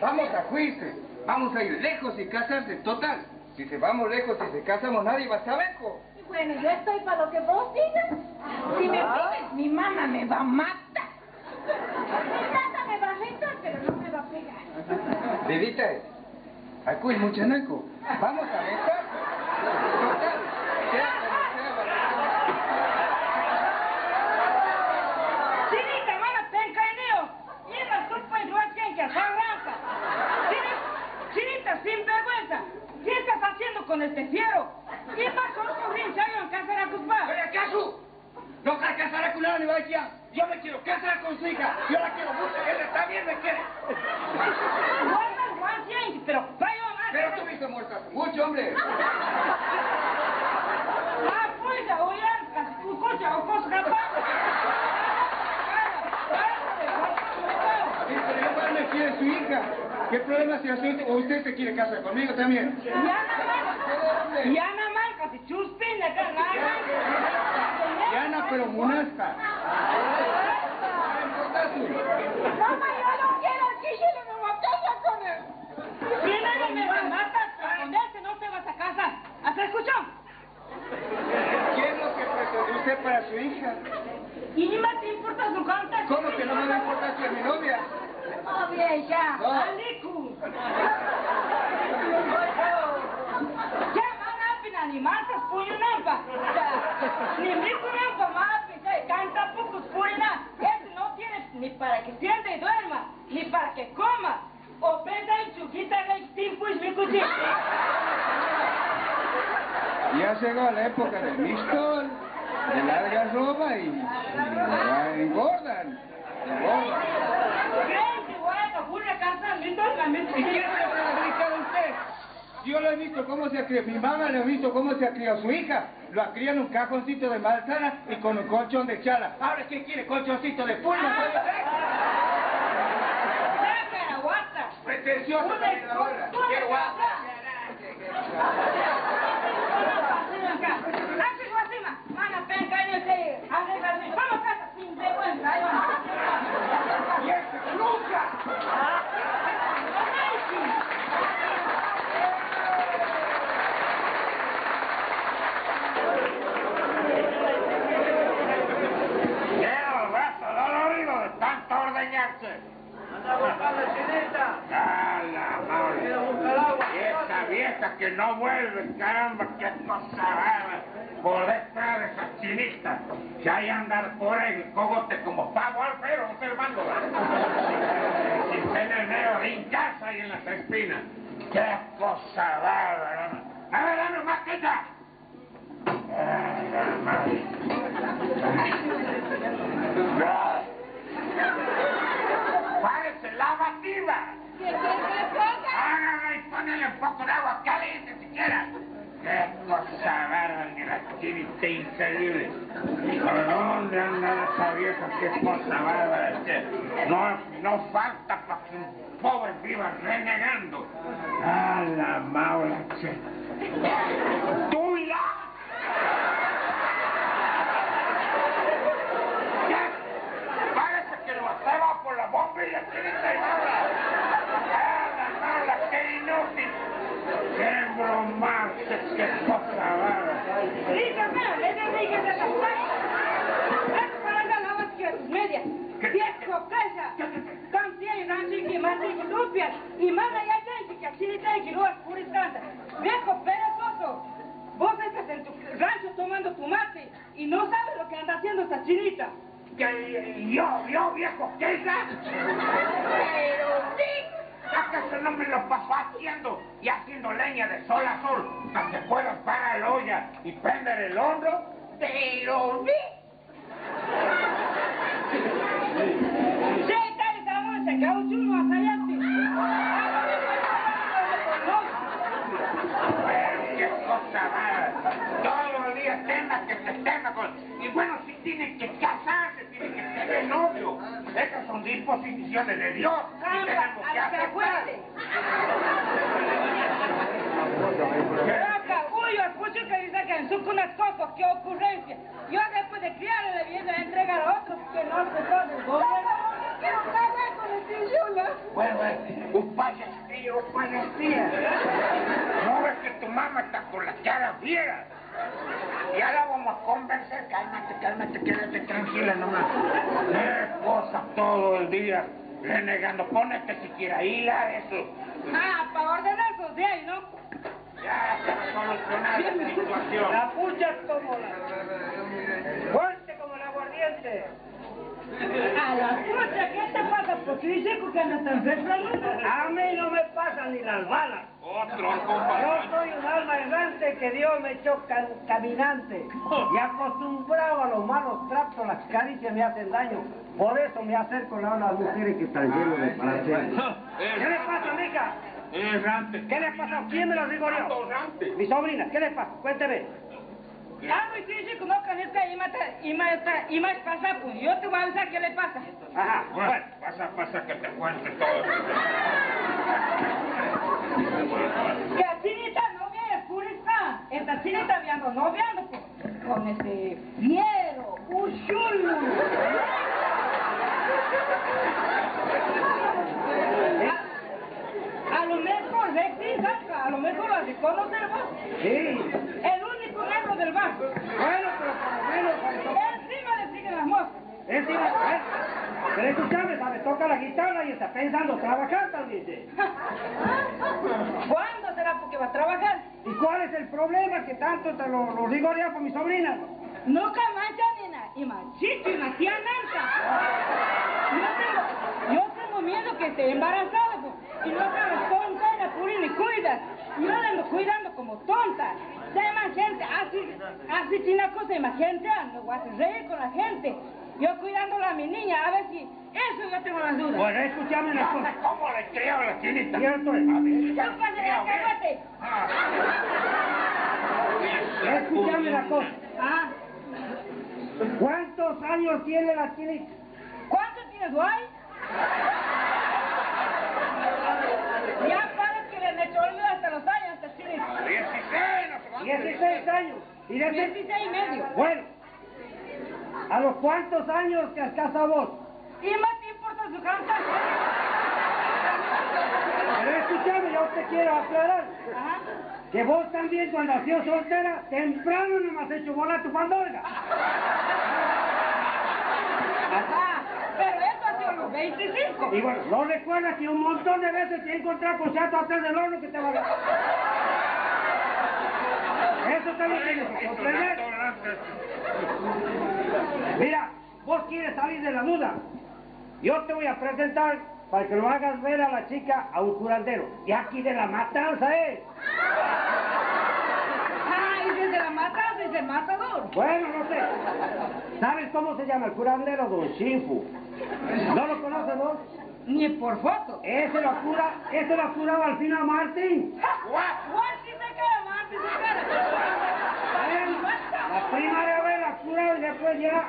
Vamos a juicio. Vamos a ir lejos y casarse. Total, si se vamos lejos y se casamos, nadie va a saber. Y bueno, yo estoy para lo que vos digas. Si me pides, mi mamá me va a matar. Mi tata me va a retar, pero no me va a pegar. Vivita, acuy mucho naco. Vamos a besar. Total, sea como sea, Chinita, mala penca en Dios. Y la culpa es nuestra que arranca. Chinita, sin vergüenza. ¿Qué estás haciendo con este fiero? ¿Qué pasó con Rinchayo en casa de la culpa? ¿Pero acaso? No quiero casar a culano ni vaya. Yo me quiero casar con su hija. Yo la quiero mucho. Ella también me quiere. Guarda, guarda, pero vaya más. Pero tú me hizo muerto hace mucho, hombre. Ah, pues, a oír, tu coche, o cosa capaz. Pero igual me quiere su hija. ¿Qué problema si usted se quiere casar conmigo también? Ya nada más, casi chuspin, acá, Ya no pero munasca. Mamá, yo no quiero al Chichilo en la botella con él. Primero me rematas, con él que no te vas a casar. ¿Has escuchado? ¿Qué es lo que pretende usted para su hija? ¿Y ni más te importa su canta? ¿Cómo que no me va a importar si es mi novia? Oh, vieja. No. Aliku. Ya, manapina, ni matas puño nampa. Ni mico nampa, mapita, y canta pocos purina. Este no tiene ni para que siente y duerma, ni para que coma. O pesa en chuquita de tiempo y mi cuchillo. Ya llegó la época del mistol, de larga ropa y engordan. ¿Y quién le va a gritar a usted? Yo lo he visto cómo se ha criado, mi mamá lo ha visto cómo se ha criado su hija. Lo ha criado en un cajoncito de manzana y con un colchón de chala. Ahora, ¿qué quiere? ¿Colchoncito de pulma? Pretencioso también ahora. ¡Qué guapa! Que no vuelve, caramba, qué cosa rara. Por detrás de esa chinita, que hay andar por ahí el cogote como pavo al pero observando. Sin tener miedo en casa y en las espinas. Qué cosa rara. A ver, dame más que ya. Parece lavativa. ¿Qué pasa? Hágame y ponele un poco de agua caliente siquiera. Qué cosa bárbara, ni la chinita increíble. ¿A dónde anda esa vieja? Qué cosa bárbara. No falta para que un pobre viva renegando. A la maula, che. ¡Tuya! ¿Qué? Parece que lo estaba por la bomba y la chinita y nada. ¡Qué inútil! ¡Qué broma! ¡Qué cosa rara! Listo, pero le dije que se es para la lavas que tus medias. Viejo, casa. También y rancho que más que limpias. Y más allá de que aquí le que no es puritanta. Viejo, perezoso. Vos estás en tu rancho tomando tu mate y no sabes lo que anda haciendo esta chinita. Yo, viejo, ¿qué es? Pero sí. ¿Acaso no me lo pasó haciendo y haciendo leña de sol a sol para que puedas parar la olla y prender el hombro? Pero sí. Sí, tal vez se quedó chulo hasta allá. Pero qué cosa rara. Todos los días que se tema con... Y bueno, si tienen que casarse, tienen que tener novio. Esas son disposiciones de Dios. Y tenemos que aceptar. Uy, yo escucho que dice que en su unas cosas, qué ocurrencia. Yo después de criar le viene a entregar a otros que no se pueden. Quiero casar con el Chichula. Bueno, un payastío. No ves que tu mamá está con la cara fiera. Ya la vamos a convencer. Cálmate, quédate tranquila nomás. Qué cosa todo el día renegando. Ponete siquiera hilar eso. Para ordenar sus días, ¿no? Ya se va a solucionar la situación. La pucha como la... Fuerte como el aguardiente. A la pucha, ¿qué te pasa? Porque dice que andas tan reflejando. A mí no me pasan ni las balas. Otro Yo compadre. soy un alma errante que Dios me echó caminante. Y acostumbrado a los malos tratos, las caricias me hacen daño. Por eso me acerco a las mujeres que están llenas de placer. ¿Qué le pasa, mija? Errante. ¿Qué le pasa? ¿Quién me lo rigoreó? Errante. Mi sobrina, ¿qué le pasa? Cuénteme. Muy triste que no caneta y más pasa, pues yo te voy a avisar qué le pasa. Ajá, Bueno, pasa que te cuente todo. Que la chinita novia es purista. Esta chinita viendo noviando pues, con ese fiero, chulo. A lo mejor, sí, Zanca, a lo mejor lo reconocemos. Sí. El único negro del barco. Bueno, pero por lo menos... Encima le siguen las moscas. Encima, pero escúchame, ¿sabes? Toca la guitarra y está pensando trabajar también. ¿Cuándo será porque va a trabajar? ¿Y cuál es el problema que tanto te lo rigorea por mi sobrina? Nunca mancha, nena. Y machito y machía nanta. Yo tengo miedo que esté embarazada, pues. Y no sabes, tonta, la puri ni cuidas. Yo la ando cuidando como tonta. Se llama gente, así china cosa, imagínate, no voy a hacer reír con la gente. Yo cuidándola a mi niña, a ver si eso yo tengo las dudas. Bueno, escúchame una cosa. ¿Cómo le creo a la chinita? Cierto es. Ya pásale, cállate. Escúchame una cosa. Ah, ¿Cuántos años tiene la chinita? ¿cuánto tienes, guay? Ya para que le hecho olvido hasta los años, hasta chinita. 16 años. ¿Y de 16 y medio. Bueno, ¿a los cuántos años te has casado vos? ¿Y más te importa su canta? Pero escúchame, yo te quiero aclarar. Ajá. Que vos también cuando has sido soltera, temprano no me has hecho volar tu pandorga. Ajá. Pero eso ha sido a los 25. Y bueno, no recuerdas que un montón de veces te he encontrado con chato atrás del horno que te va a... Eso también tienes que comprender. Mira, vos quieres salir de la duda. Yo te voy a presentar para que lo hagas ver a la chica a un curandero. Y aquí de la matanza, Ah, y desde la matanza, desde el matador. Bueno, no sé. ¿Sabes cómo se llama el curandero? Don Shifu. ¿No lo conoces vos? Ni por foto. Ese lo ha curado al final Martín. ¿Cuál sí se queda, Martín? La primera vez la ha curado y después ya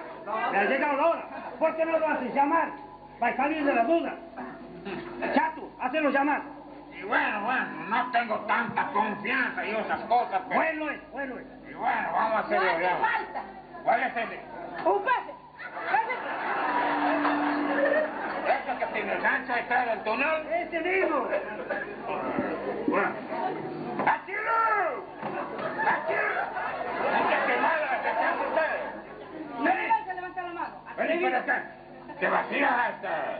le ha llegado la hora. ¿Por qué no lo haces llamar? Para salir de la duda. Chato, hazlo llamar. Y bueno, no tengo tanta confianza y esas cosas, pero... Bueno es. Y bueno, vamos a hacerlo No hace ya. falta. ¿Cuál es ese? Un pase. ¿Ese que tiene gancho detrás del túnel? ¡Ese mismo! Bueno. ¡Achilo! ¡Qué mala! ¿Qué hacen ustedes? No le vas a levantar la mano. Ven para acá. Te vacías hasta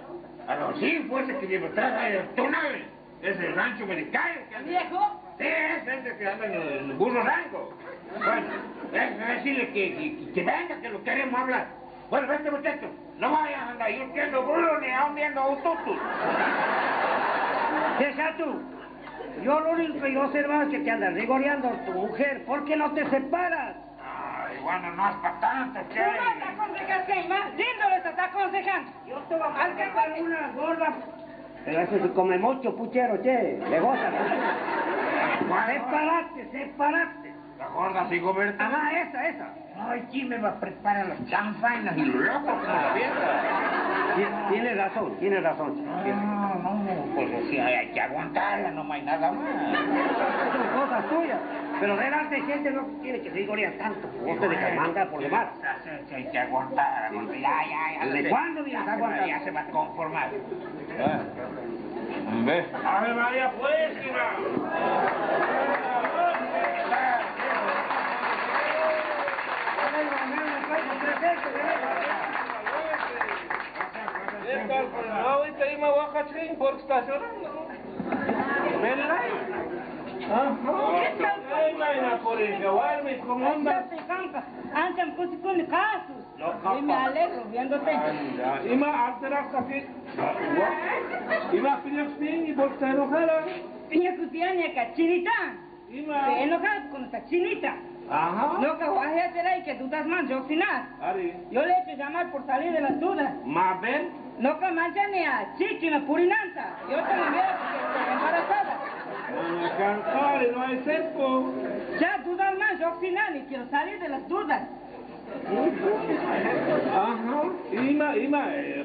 a los hijos ese que lleva atrás del túnel. Es el rancho americano. ¿Viejo? Sí, es ese que anda en el burro rango. Bueno, es decirle que venga, que lo queremos hablar. Bueno, vete muchacho, no vayas a andar viendo burro ni aún viendo un tutu. ¿Qué, Chato? Yo lo único que yo observo es que te andas rigoreando a tu mujer. ¿Por qué no te separas? Ay, bueno, no es para tanto, Tú che. no te aconsejas que más lindo le estás aconsejando. Yo te voy a aconsejar una gorda. Pero eso se come mucho, puchero, che. Le goza. Separate. La gorda Sigoberta. Ajá, esa. Ay, ¿quién me va a preparar las chanfainas y los locos como la vieja? Tienes razón, No, pues sí, hay que aguantarla, no hay nada más. Son cosas tuyas. Pero delante de gente no tiene que rigorear tanto. Vos te dejas mandar por demás. Hay que aguantar. Ya. ¿De cuándo vienes a aguantar? Ya se va a conformar. ¿Ve? ¡Ave María Purísima! Ahorita hay más baja porque está llorando. ¿Verdad? Antes me con casos. Y me alegro viéndote. Ima alteras café. Ima piñas ni y bolsa enojada. Piña cutiana, cachinita. Ima. Enojada con esta chinita. Ajá. Lo que voy a hacer ahí que dudas más, yo sin nada. Ari. Yo le he hecho llamar por salir de las dudas. Más ven. No que mancha ni a chichi, ni a purinanza. Yo tengo miedo porque estoy embarazada. Van a cantar y no hay cerco. Ya dudas más, yo sin nada, ni quiero salir de las dudas. Ajá. Ima,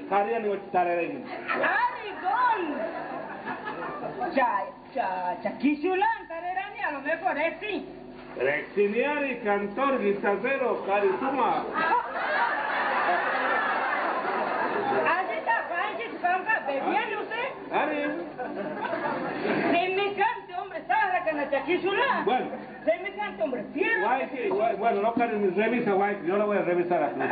kariya ni wachtareren. ¡Arigón! Kishulan, tarerani, a lo mejor es sí. Rexiniari, cantor, guitarrero, carizuma. Guay, bueno, no Karen, revisa Guay, yo la voy a revisar aquí. A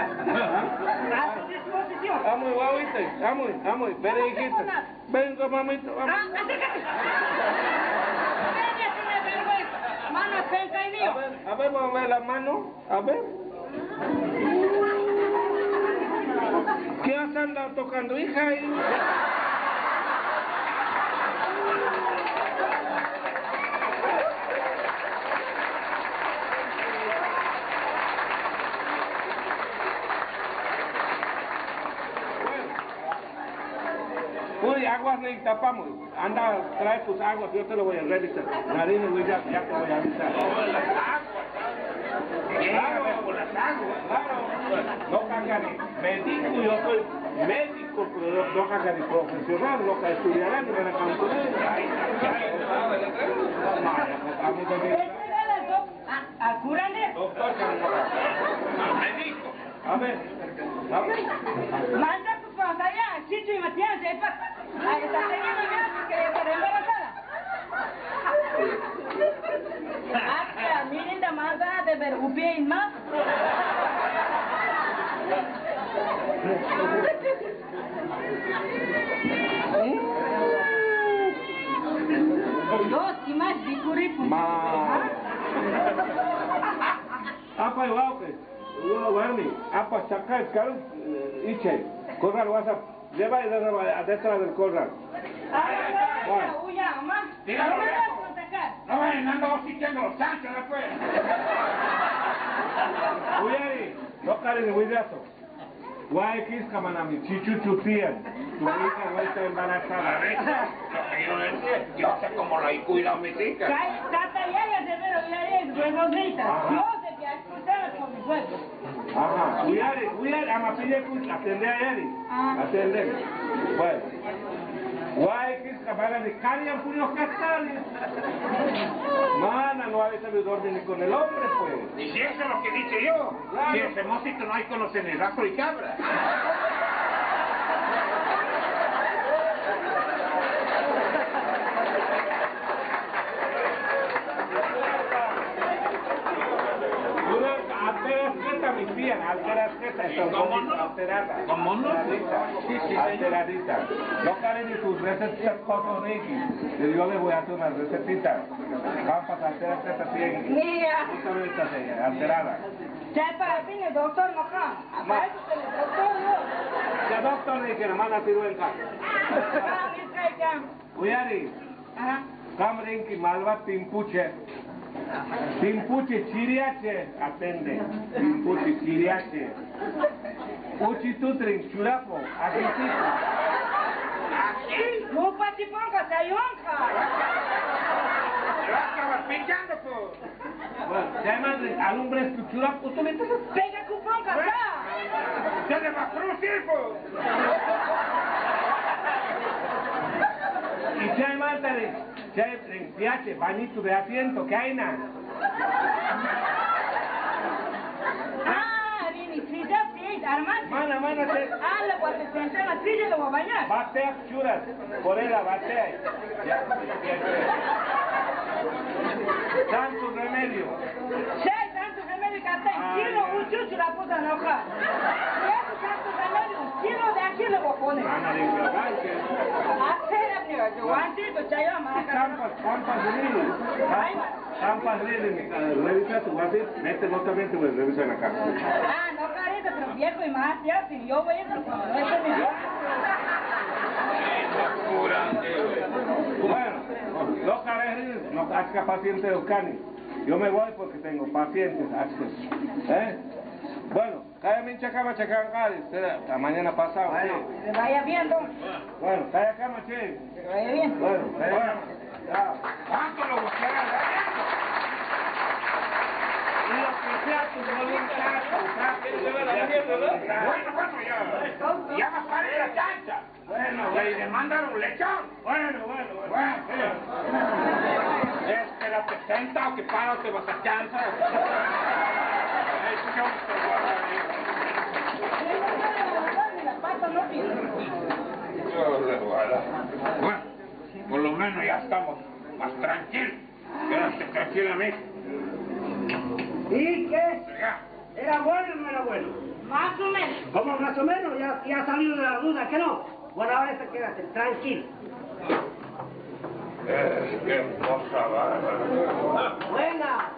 su disposición. Vamos, guavite, vamos, ven, hijita. Venga, mamito, vamos. Acércate. Ella tiene vergüenza. Mano penca y mío. A ver, vamos a ver la mano, a ver. ¿Qué has andado tocando, hija? Uy, aguas le tapamos. Anda, trae tus aguas, yo te lo voy a revisar. Nadine, Luis, ya te voy a avisar. Claro, no cagani. Médico, yo soy médico, pero no cagani profesional, no que estudiarán ni van a cantar. ¿Al curandero? Doctor, médico. A ver. Manda tus cosas allá, Chicho y Matías, ahí está teniendo miedo que estaré embarazada. Ah, miren la masa de ver bien más. Dos y más de currículum. Apa igual que yo Barney, apa sacar iche, corral WhatsApp, lleva y detrás del corral. No vayan andando sintiendo los chanchos después. Uyari, no caren huidazo. Guay quisca manami, chichuchu tían. Tu hija no está embarazada. Yo sé cómo la cuida a mis hijas. Tata yaya de ver uyari, huevosita. Yo sé que escuchaba con mis huevos. Ajá, uyari, amapille atender a Yari. Atender. Bueno. Guay, que es capaz de cargar por los castales. Mana, no habéis sabido dormir ni con el hombre, pues. Y si eso es lo que dice yo, claro. Si ese mocito no hay con los en el rastro y cabra. Mis pies, alteradita, ¿Cómo no? alterada. ¿Cómo no? Alteradita. No caen ni tus recetas con Ricky. Yo le voy a hacer una recetita. Pampas alteras estas bien. Mira. Justamente así, alterada. Ya para ti el doctor no acá. Aparte el doctor no. Ya doctor Ricky, hermana Tiruelca. Uyari. Ajá. Camrinki malva timpuche. Timpuche chiriache, atende. Timpuche chiriache. Uchi tutrin churapo, agitito. No patiponga, sayonca. Te vas a acabar pinchando, pues. Bueno, ya madre, alumbres tu churapo, tú me estás... Pega cuponga, acá. Ya le va a producir, pues. Y ya madre, ya piache, bañito de asiento, que hay nada. Rini, si ya sí, armante. Mana, te... La voy a sentar en la silla y lo voy a bañar. Batea, churas, por ella, batea. Tanto remedio. Sí, tanto remedio que hasta en kilo, un chucho la puta enoja. Y eso tanto remedio, un kilo de aquí le voy a poner. Ana de Ingrabanque. Hacer, amigo, yo guantito, chayo, maraca. Campas revisa tu guante, mete notamente, pues revisa en la casa. No, carita, pero viejo y más, ya, si yo voy a ir, pero cuando no esté mi Bueno, no carejes, no casca paciente de Ocani. Yo me voy porque tengo pacientes, Bueno, calla mi chacama, hasta mañana pasado. Bueno, que vaya bien, don. Bueno, calla cama, che. Que vaya bien. Bueno, calla cama. ¿Cuánto lo buscarás? Y lo que sea tu voluntad, Bueno, ya más para la chancha. Bueno, Le demandaron un lechón. Bueno. Espérate, sentado que paro te vas a chanza. Bueno, por lo menos ya estamos más tranquilos. Quédate tranquilamente. ¿Y qué? ¿Era bueno o no era bueno? Más o menos. ¿Cómo más o menos? Ya ha salido de la duda, ¿que no? Bueno, ahora quédate, tranquilo. Qué cosa bárbara. Buena.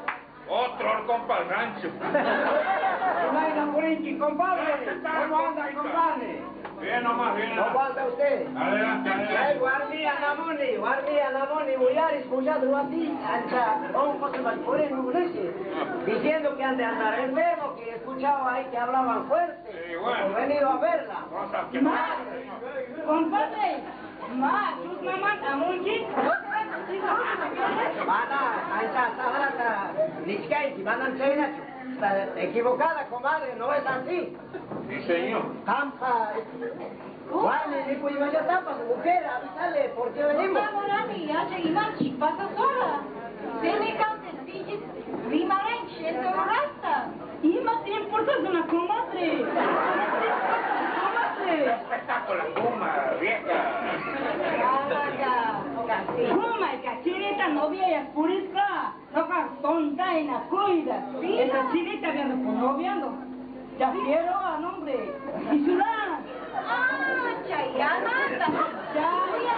Otro compa al rancho. Buena, Purinchi, compadre. ¿Cómo anda, compadre? Bien nomás, bien nomás. ¿Cómo anda usted? Adelante, adelante. Guardia Namoni, Muyaris, Muyadu, Ati, Ancha, Onco, Malpore, Nugresi. Diciendo que han de andar enfermo, que escuchaba ahí que hablaban fuerte. Sí, bueno. He venido a verla. Cosas que Más, compadre, más, tus mamás, amunchi, Mana, Ancha, Saharata, Nichkai, Manan Cheinacho. Está equivocada, comadre, no es así. Sí, señor. Campa. Juan, le digo, yo ya tapas, mujer, avísale, ¿por qué venimos? Morani, ya Imachi, pasa sola. Se me cantes, pinches, rimarenche, esto rasta. y más te importa de una comadre. Espectáculo, Puma, vieja. Puma, cachinita, novia y apurisca. Toca tonta y na cuida. Esa chinita viendo con noviando. Ya quiero a nombre. Y Zulán. Ah, Chayana, Chaya,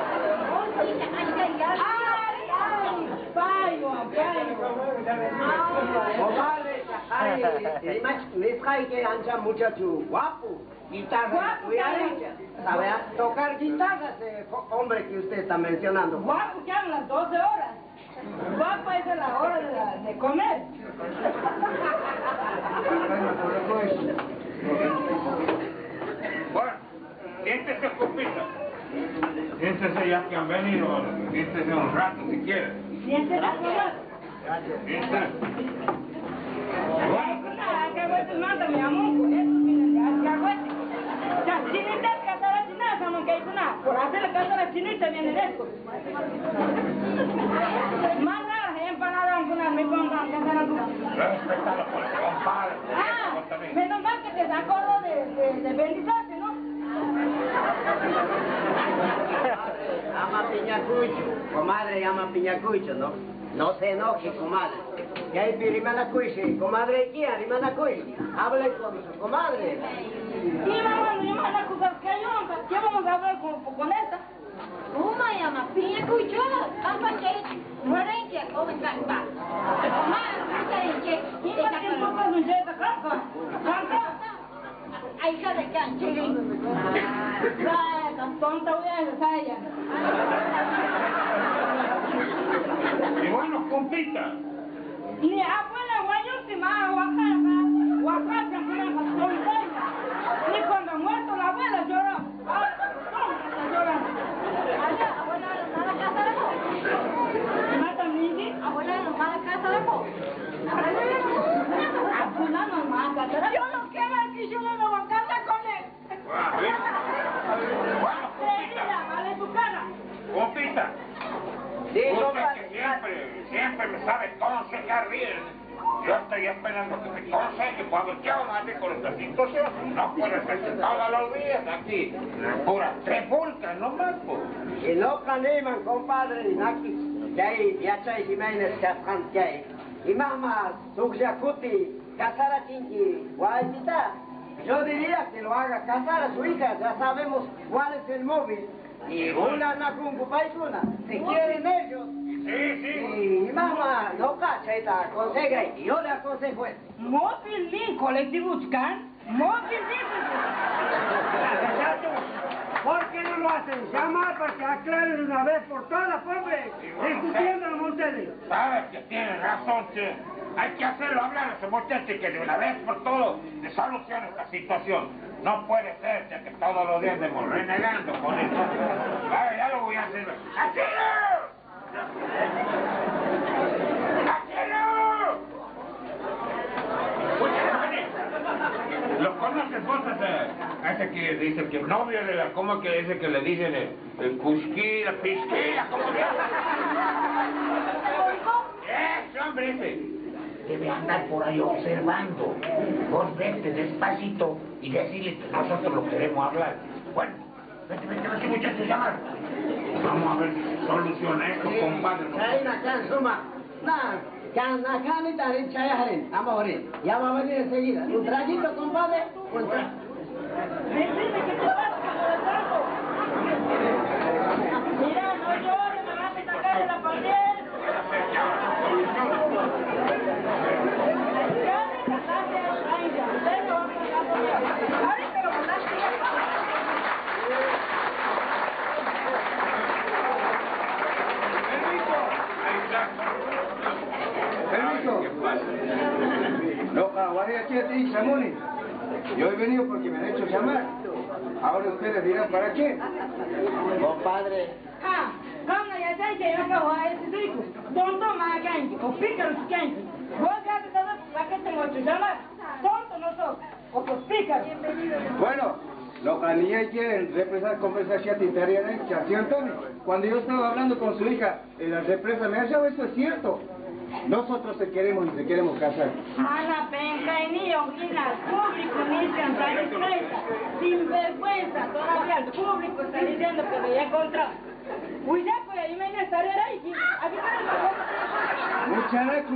payo. Comadre, ay, que ancha muchacho guapo. Guitarra, sabe tocar guitarra ese hombre que usted está mencionando. Guapo que hablan las 12 horas. Guapa es la hora de comer. Bueno, siéntese, compita. Siéntese ya que han venido. Siéntese un rato si quiere. Siéntese, comadre. Siéntese. Alcahuetes manda, mi amor. Eso viene de alcahuetes. Ya, chinita, casara chinasa, no que hay una. Por hacer la casara chinita viene de esto. Manda, empanada, una me pongan casara tu. Respetalo por el compadre. Menos mal que te sacó de bendizarte, ¿no? Ama piñacucho, comadre ama piñacucho, ¿no? No se enoje, comadre. Y ahí pirimana cuiche, comadre, ¿quién? Rimana cuiche. Hable con su comadre. Sí, mamá, no llamas las cosas que hay, ¿qué vamos a hablar con esta? Uma llama piña cucho, campache, morenche, como canta. Más, ¿Y para qué no puedes unir esta casa? ¿Canta? Ahí sale canchilín. Ay, tan tonta voy a ensayar. Y bueno, compita. Ni abuela guayúsima, Oaxaca, ni cuando ha muerto la abuela lloró. Llora. Abuela, no la casa de vos. ¿Mata Mindy? Abuela, no va a la casa de vos. Abuela, no va a casa de vos. Yo no quiero que yo no va a casa con él. Bueno, compita. Vale tu cara. Compita. Sí, usted que siempre me sabe aconsejar bien. Yo estoy esperando que me aconseje cuando yo mate con esta situación. No puede ser que todos los días aquí, pura trepulca, no más, pues. Y no caniman, compadre, Naki, que hay, Yachay Jiménez, Chafran, que hay. Y mamá, Suxacuti, Casara Chinchi, Guayita. Yo diría que lo haga casar a su hija, ya sabemos cuál es el móvil. Y una Nakungu Paisuna, si quieren ellos. Sí. Y mamá, no cacha, esta aconseja, y yo le aconsejo esto. Móvil ni colectivo buscan, móvil ni. ¿Por qué no lo hacen? Llamar para que aclaren una vez por todas, pobre. Discutiendo ustedes. Sabes que tiene razón, che. Hay que hacerlo hablar a ese muchacho que de una vez por todo le solucione esta situación. No puede ser, che, que todos los días andemos renegando con eso. Vale, ya lo voy a hacer. ¡Achilo! ¿Lo conoces vos a ese que dice que novio de la, cómo que ese que le dicen el cusquilla, pisquilla, cómo se llama? Ese hombre ese. Debe andar por ahí observando. Vos vete despacito y decirle que nosotros lo queremos hablar. Bueno, vete, muchachos, llamar. Vamos a ver si se soluciona esto, compadre. Hay una suma. Canacamita, Chayaren, vamos a morir. Ya va a venir enseguida. Un traguito, compadre. Un trago. Decime que te vas con el trago. Mira, no llores, me vas a sacar de la pared. Ahorita lo mandaste. Permiso. Loca, guardia aquí, Samoni. Yo he venido porque me han hecho llamar. Ahora ustedes dirán para qué. Compadre. Ah, calma, ya sabes que yo acabo a ese rico. Tonto más gangue, o pícaros gangue. Vos ya te sabes para qué tengo que llamar. Tonto no sos, o pues pícaros. Bueno, los canillas quieren represar conversación italiana, ¿sí, Antonio? Cuando yo estaba hablando con su hija en la represa, me ha dicho, eso es cierto. Nosotros te queremos y te queremos casar. Mala penca y ni ojinas, público ni se han salido sin vergüenza, todavía el público está diciendo que me he encontrado. Uy, ya, pues ahí me estaré ahí. Aquí Muchas gracias.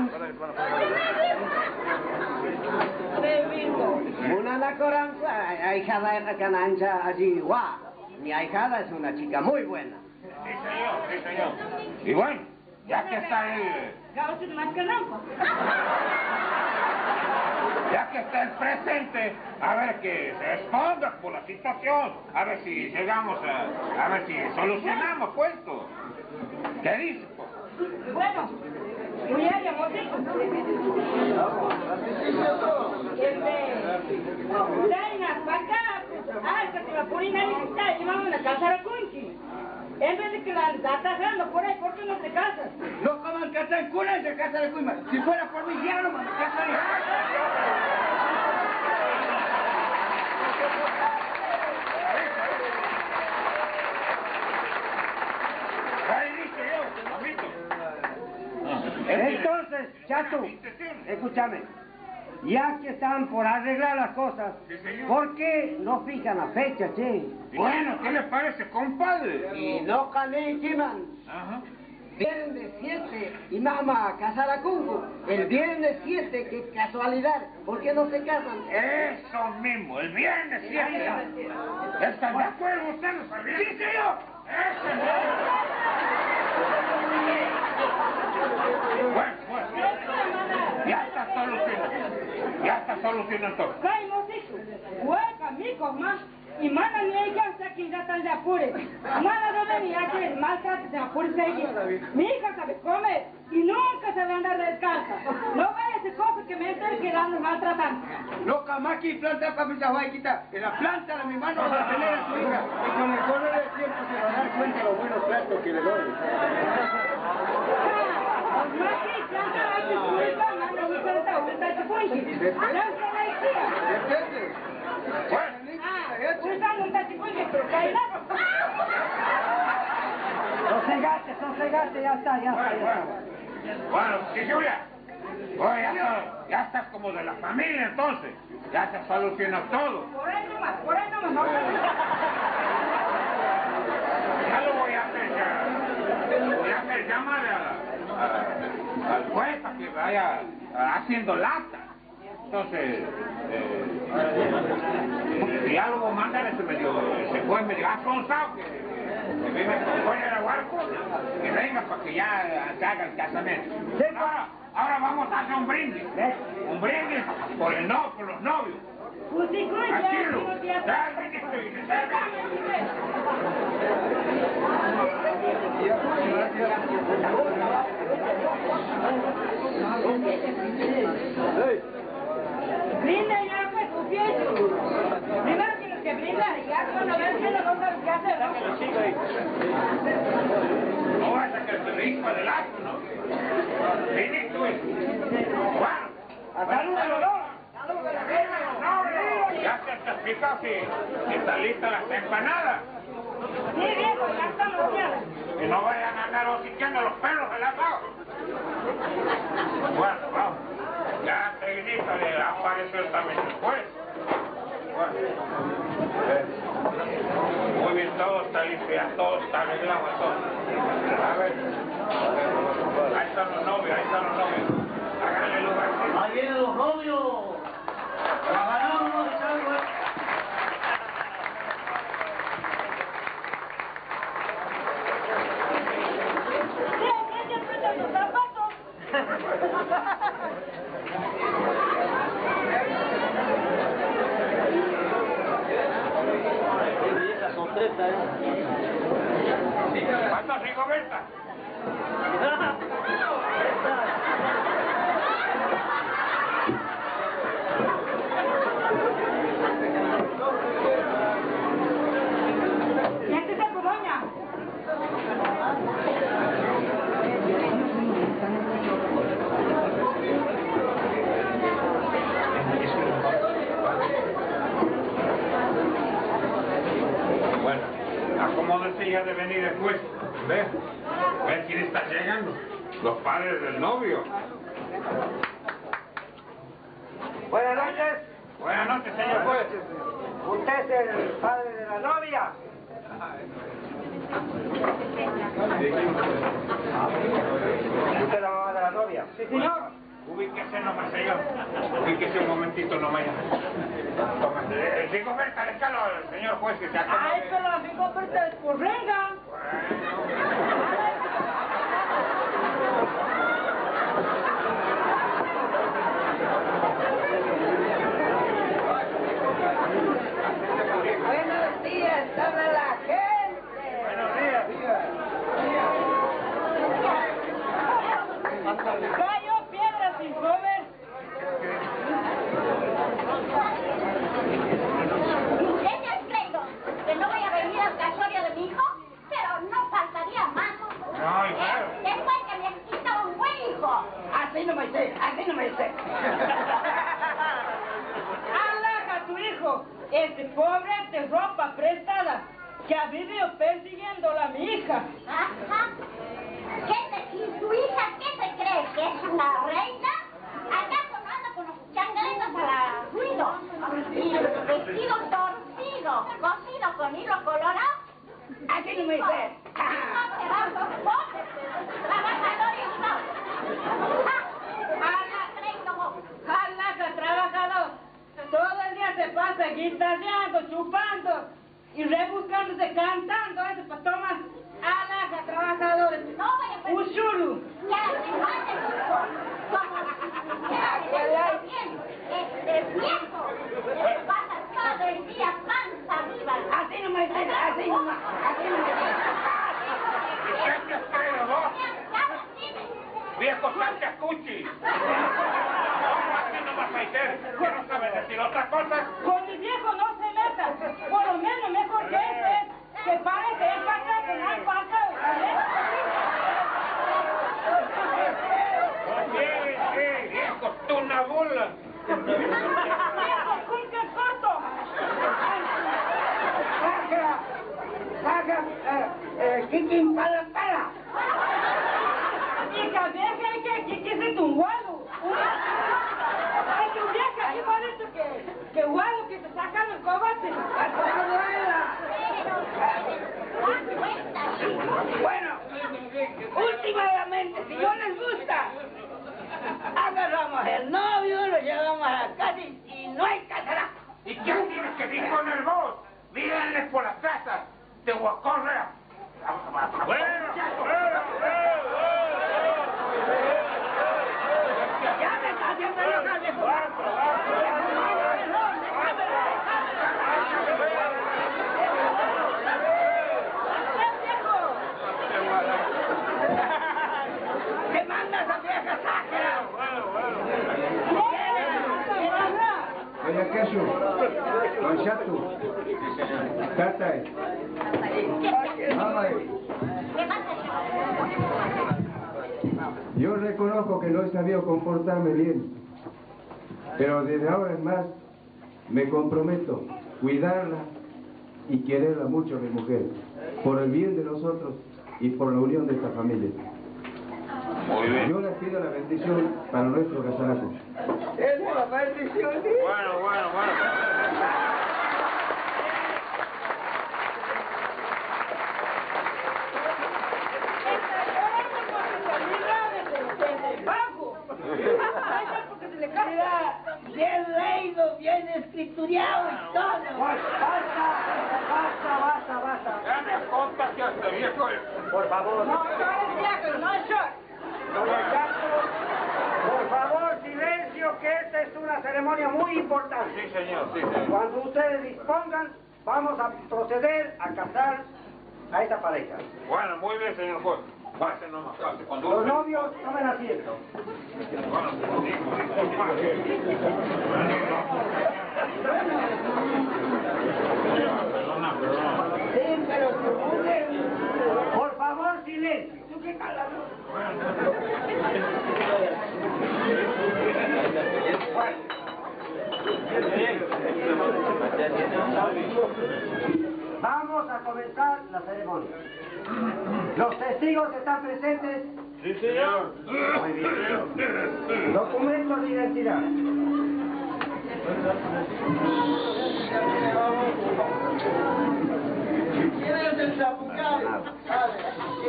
Una nacoranza, ahijada de canancha allí, guau. Mi ahijada es una chica muy buena. Sí, señor. Y bueno, ya que está el... Ya que está el presente, a ver que se exponga por la situación, a ver si llegamos a ver si solucionamos puesto. ¿Qué dice? Bueno, voy a llamar Dainas, para acá, que te va a poner ahí, y vamos a casar a Kunchi. En vez de que la está atajando por ahí, ¿por qué no te casas? No coman casa en cuna y se casa de cuima. Si fuera por mí, ya no me casaría. Entonces, chato, escúchame. Ya que están por arreglar las cosas, ¿por qué no fijan la fecha, che? Bueno, ¿qué le parece, compadre? Y no cané, Kiman. Ajá. Viernes 7 y mamá a casar a Kunku. El viernes 7, qué casualidad. ¿Por qué no se casan? Eso mismo, el viernes 7. ¿Están de acuerdo ustedes? Sí, señor. Bueno. Ya está solucionado todo. Caímos eso. Hueca, micos más. Y mana ni ella hasta que ya están de apure. Mana no venía que el maltrato de apure seguir. Mi hija sabe comer y nunca sabe andar descalza. No vaya a hacer cosas que me estén quedando maltratando. Loca, Maki, planta papita guayquita. En la planta de mi mano va a tener a su hija. Y con el correr del tiempo se va a dar cuenta de los buenos tratos que le doy. Maki, planta a tu hija, manda un planta, un tacho punchi. Planta la hija. Usando un tacho punchi, pero caída. Sosegate, ya está. Bueno, sí, Julia. Oye, ya estás como de la familia entonces. Ya se solucionó todo. Por ahí nomás, no. Ya lo voy a hacer Voy a hacer llamar al juez para que vaya haciendo lata. Entonces, el diálogo manda ese juez medio asonsado que vive fuera del barco, que venga para que ya se haga el casamiento. Ahora vamos a hacer un brindis por los novios. Tranquilo. Brinda ya, pues, tu fiesta. Primero tienes que brindar y ya cuando ves que no sabes qué hacer, ¿no? No vas a que te hijo del asco, ¿no? Viniste, güey. Bueno. ¡A salud de los dos! Ya se te explica si está lista las empanadas. Sí, viejo, ya estamos bien. Que no vayan a andar hociqueando los perros del asado. Bueno, vamos. Ya enseguida le apareció también el juez. Bueno. Muy bien, todo está listo, ya todo está arreglado. Todo. A ver. Ahí están los novios. Háganle lugar. Ahí vienen los novios. Vámonos, Chango. ¿Cuántos, Rigoberta? Siéntese, Colonia. Bueno, acomódese ya de venir después. Ve quién está llegando. Los padres del novio. Buenas noches. Buenas noches, señor juez. ¿Usted es el padre de la novia? ¿Usted es la mamá de la novia? Sí, señor. Ubíquese nomás, señor. Ubíquese un momentito nomás. Rigoberta, déjalo al señor juez que se acomode. Ay, pero la Rigoberta es por renga. Buenos días, toda la gente. Buenos días. Cayó piedra sin comer. Señor Cleiton, que no voy a venir al casorio de mi hijo, pero no faltaría más. Ay, claro. Después que me quita un buen hijo. Así no me sé, así no me sé. Alaja a tu hijo, este pobre de ropa prestada, que ha vivido persiguiéndola a mi hija. Ajá. ¿Y tu hija qué se cree? ¿Que es una reina? ¿Acaso no anda con los changaletos a la ruido? Y el vestido torcido, cosido con hilo colorado. Así no me sé. Pedazos pobres, trabajadores no. Alaja, trabajador, todo el día se pasa guitarreando, chupando y rebuscándose, cantando, eso para tomar. Alaja, trabajadores. No voy a permitir. Ushuru. Ya, se mate mucho. Como bien, es viejo. Pasa todo el día panza arriba. Así no me sé, así no me sé. ¿Qué te espero, vos? Viejo Sánchez Cuchi. Así no vas a hacer. ¿Qué no sabes decir otras cosas? Con mi viejo no se meta. Por lo menos mejor que ese es. Que parece el pasado que no hay pasado. Viejo, tú una burla. Viejo, culca corto. Saca, Kikin para. Hija vieja, que es un guado. Ay, tu vieja, igualito que guado que te sacan el cogote. Bueno, últimamente, si no les gusta, agarramos el novio, lo llevamos a la casa y no hay casará. ¿Y qué tienes que ir con el vos? Mírenles por las casas. Te voy a correr. Ya me está haciendo enojar, viejo. ¿Qué manda esa vieja sáquera? Doña Casu, Don Chatu, Tatay, Mamay. Yo reconozco que no he sabido comportarme bien, pero desde ahora en más me comprometo a cuidarla y quererla mucho a mi mujer, por el bien de nosotros y por la unión de esta familia. Muy bien. Yo les pido la bendición para nuestro casaraco. Es la maldición. Bueno. Está llorando porque se libraron del banco. viejo. Por favor. No, no eres viejo, no es short. Don Castro, por favor, silencio, que esta es una ceremonia muy importante. Sí, señor, sí, señor. Cuando ustedes dispongan, vamos a proceder a casar a esta pareja. Bueno, muy bien, señor juez. Pase nomás, pase. Los novios tomen asiento. Sí, pero por favor, silencio. Vamos a comenzar la ceremonia. ¿Los testigos están presentes? Sí, señor. Muy bien. Documentos de identidad.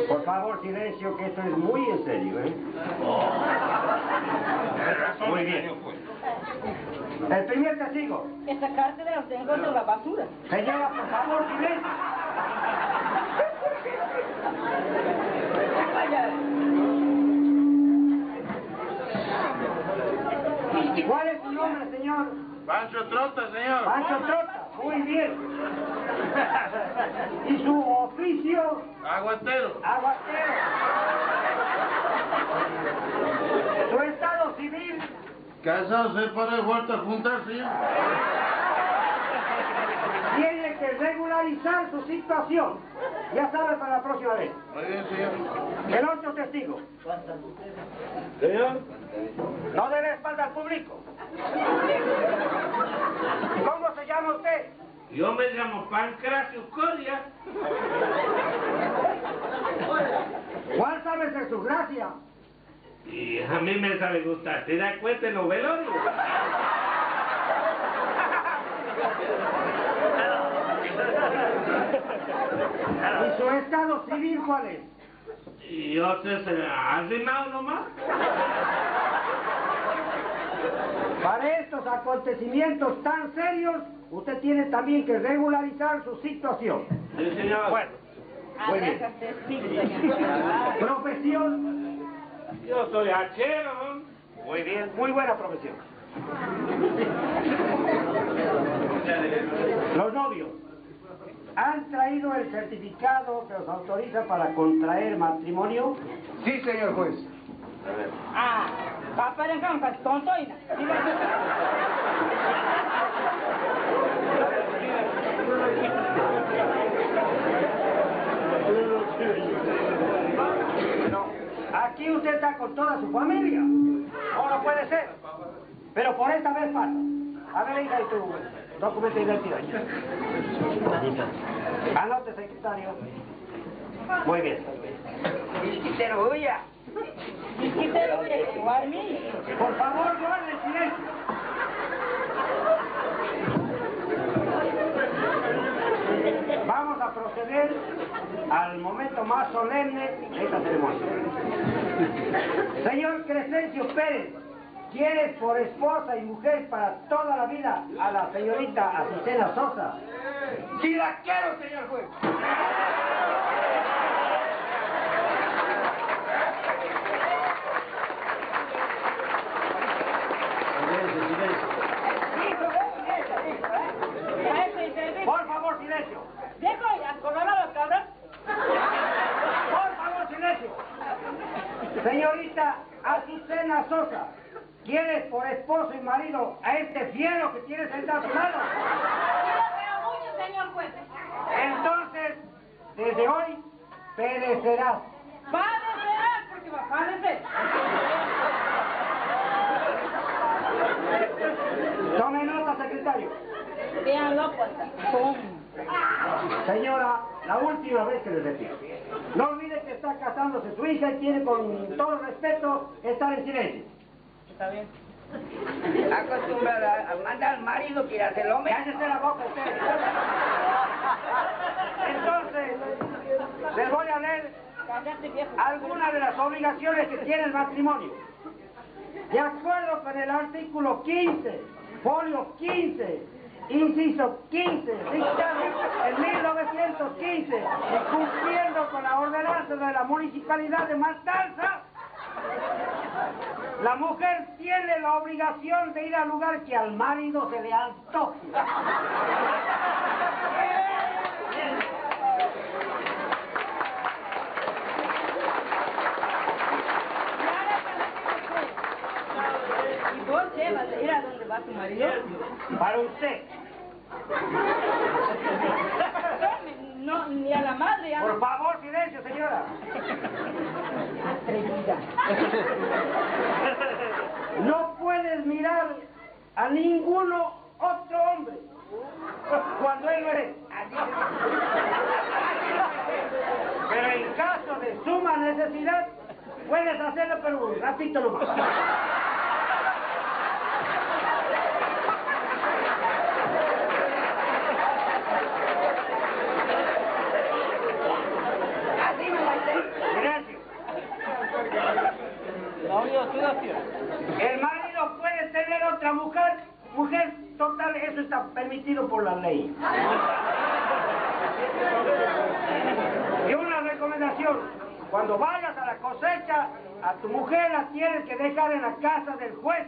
Por favor, silencio, que esto es muy en serio, ¿eh? Muy bien. El primer testigo. Esta carta de los tengo en la basura. Señora, por favor, silencio. ¿Cuál es su nombre, señor? Pancho Trota, señor. Pancho Trota, muy bien. ¿Y su oficio? Aguatero. Aguatero. ¿Su estado civil? Casado, separado, vuelto a juntar, señor. Tiene que regularizar su situación. Ya sabe para la próxima vez. Muy bien, señor. El otro testigo. Señor. No dé la espalda al público. ¿Cómo se llama usted? Yo me llamo Pancracio Coria. ¿Cuál sabe ser su gracia? Y a mí me sabe gustar. ¿Te das cuenta en los velorios? ¿Y su estado civil cuál es? Y yo sé, arrimado nomás. Para estos acontecimientos tan serios, usted tiene también que regularizar su situación. Sí, señor. Bueno, muy bien. ¿Profesión? Yo soy hachero, ¿no? Muy bien, muy buena profesión. Los novios han traído el certificado que los autoriza para contraer matrimonio. Sí, señor juez. Ah, papá de campo, tontoina. No, aquí usted está con toda su familia. No, no puede ser. Pero por esta vez pasa. A ver, hija, y tu documento de identidad. Anote, secretario. Muy bien. Disquitero, huya. Disquitero, huya, igual mí. Por favor, guarden silencio. Vamos a proceder al momento más solemne de esta ceremonia. Señor Crescencio Pérez, ¿quieres por esposa y mujer para toda la vida a la señorita Azucena Sosa? ¡Sí la quiero, señor juez! Por favor, silencio. Dejo ya colorado, cabrón. Por favor, silencio. Señorita Azucena Sosa, ¿quieres por esposo y marido a este fiero que tienes sentado a tu lado? Yo lo veo mucho, señor juez. Entonces, desde hoy, perecerás. Padecerás, porque va a padecer. Tome nota, secretario. Véanlo, pues. ¡Pum! Señora, la última vez que le repito. No olvide que está casándose su hija y tiene con todo respeto estar en silencio. Está bien. Acostumbrada a mandar al marido que ir a hacer el hombre. Cállese la boca usted. Entonces, les voy a leer Cállate, viejo. algunas de las obligaciones que tiene el matrimonio. De acuerdo con el artículo 15, folio 15, inciso 15, dictado en 1900. 1915, y cumpliendo con la ordenanza de la municipalidad de Matanza, la mujer tiene la obligación de ir al lugar que al marido se le antoje. ¿Y vos qué vas a ir a donde va tu marido? Para usted. No, ni a la madre. ¿Ah? Por favor, silencio, señora. Atrevida. No puedes mirar a ninguno otro hombre cuando él no eres. Pero en caso de suma necesidad, puedes hacerlo, pero un ratito nomás. El marido puede tener otra mujer, total, eso está permitido por la ley. Y una recomendación, cuando vayas a la cosecha, a tu mujer la tienes que dejar en la casa del juez.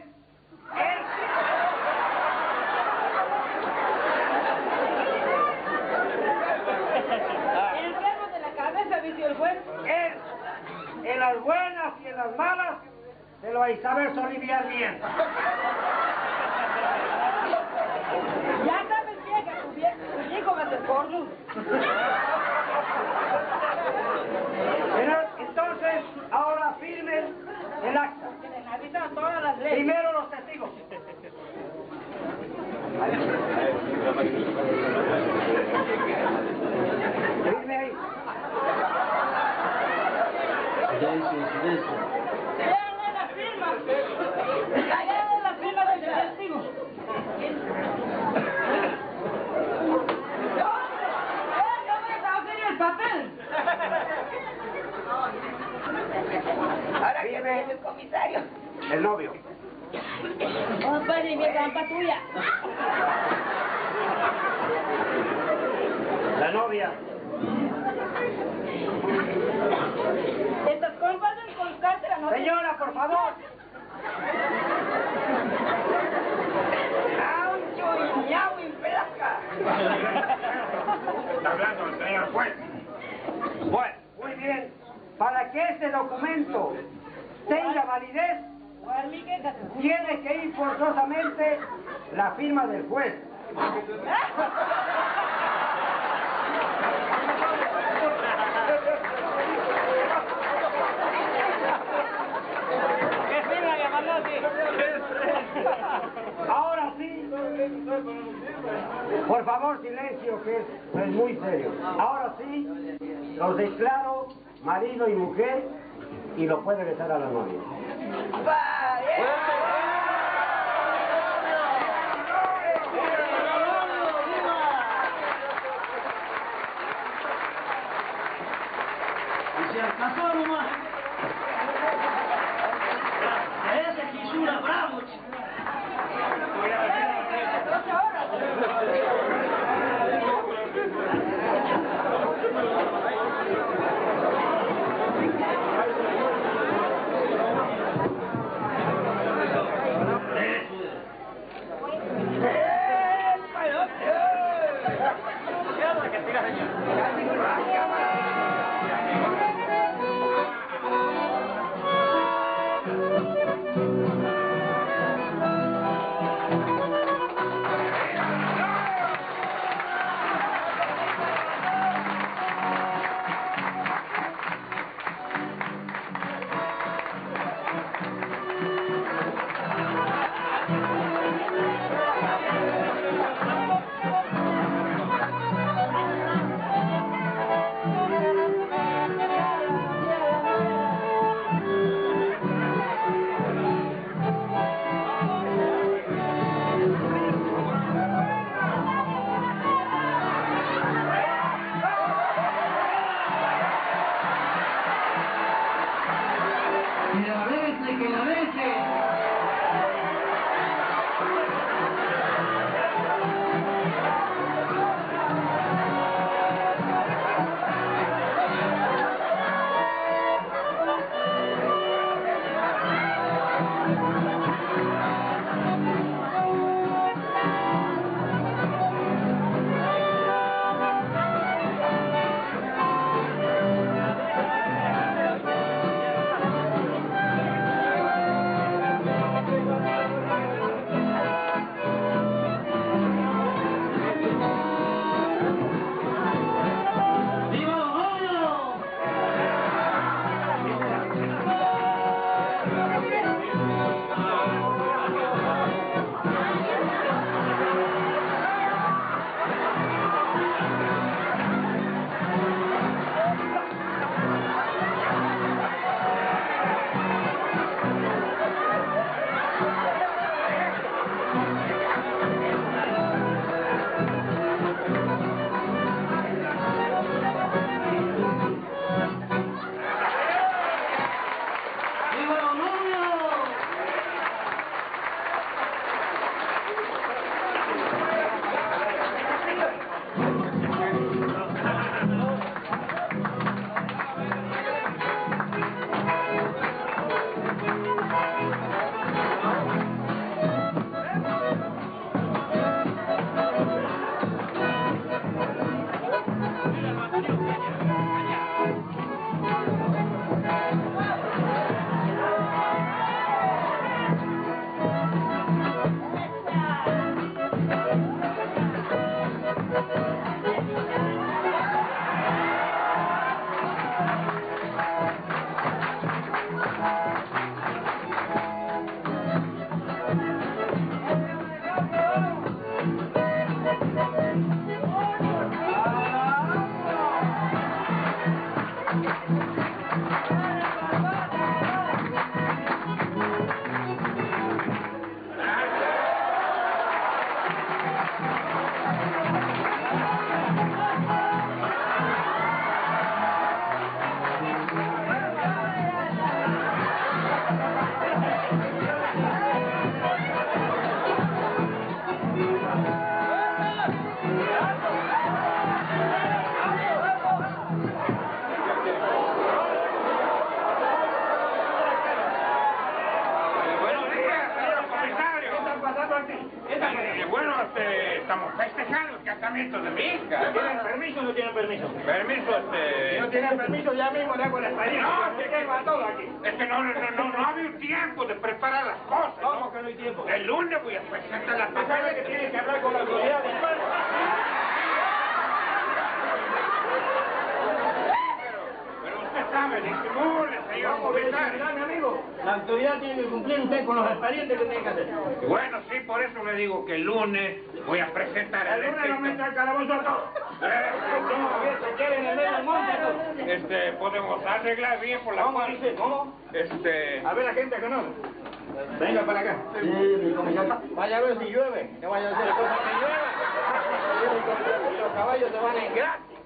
El enfermo de la cabeza, dice el juez. Él, en las buenas y en las malas, se lo va a saber soliviar bien. Ya sabes bien que tu hijo va a ser cornudo. Entonces, ahora firmen el acta. Que le avisan todas las leyes. Primero los testigos. Firme ahí. Silencio. Léanle la firma. Léanle la firma del testigo. No me hacer el papel. Ahora viene el comisario. El novio. Oh, padre, mi trampa tuya. La novia. Estas compas del constante la noche. Señora, por favor. ¡Aucho y ñau y placa! Está hablando el señor juez. Bueno, muy bien. Para que este documento tenga validez, tiene que ir forzosamente la firma del juez. Ahora sí, por favor, silencio, que es muy serio. Ahora sí, los declaro marido y mujer y lo puede besar a la novia. Y se alcanzó nomás. Ese Quisura bravo. Estamos festejando el casamiento de mi hija. ¿Tienen permiso o no tienen permiso? Permiso, Si no tienen permiso, ya mismo le hago la experiencia. No, se quema todo aquí. Es que no ha habido tiempo de preparar las cosas. ¿Cómo que no hay tiempo? El lunes voy a presentar las cosas. ¿Sabe que tiene que hablar con la autoridad del pueblo? Pero usted sabe, disimule, señor comisario. Mi amigo, la autoridad tiene que cumplir usted con los expedientes que tiene que hacer. Bueno, sí, por eso le digo que el lunes voy a presentar el lunes nos mete al calabozo a todos. Se quieren en medio del monte a todos. Podemos arreglar bien por la ¿Cómo dice? ¿Cómo? A ver la gente que no. Venga para acá. Sí, mi comisario. Vaya a ver si llueve. No vaya a hacer cosas que llueva. Y los caballos se van en gratis.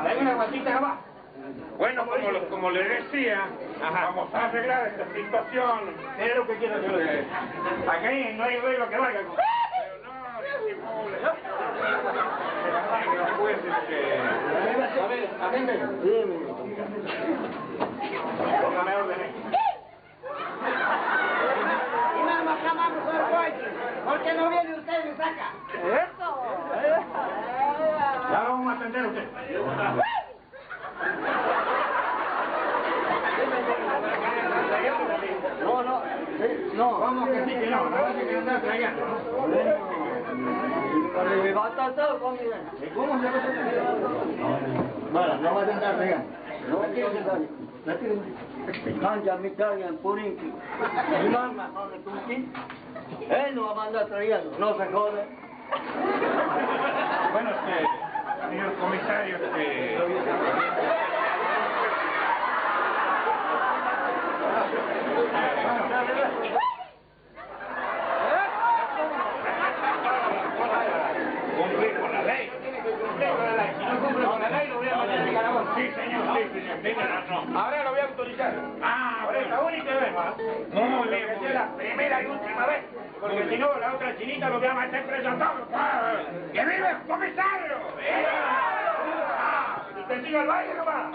Dame una guatita abajo. Bueno, como le decía, vamos a arreglar esta situación. Es lo que quiero hacer. Aquí no hay reglo que valga. Pues, A ver, agente. Póngame orden. Y nada más llamamos al coche. ¿Por qué no viene usted y me saca? Ya lo vamos a atender a usted. No. ¿Cómo que sí que no? No vas a que andar trayendo, ¿no? Me va a tratar conmigo. ¿Cómo se va a hacer? Bueno, no vas a andar trayendo. No quiero que cambia mi carga en Purinqui. Mi mamá no le cumplí. Él no va a andar trayendo, no se jode. Bueno, señor comisario, cumplir con la ley. Si no cumple con la ley, lo voy a meter en el calabozo. Sí, señor, tiene razón. Ahora lo voy a autorizar. Por esta única vez, ¿no? Muy bien. Que sea la primera y última vez. Porque si no, la otra chinita lo voy a meter preso a todos. ¡Que vive el comisario! ¿Y te sigo al baile nomás?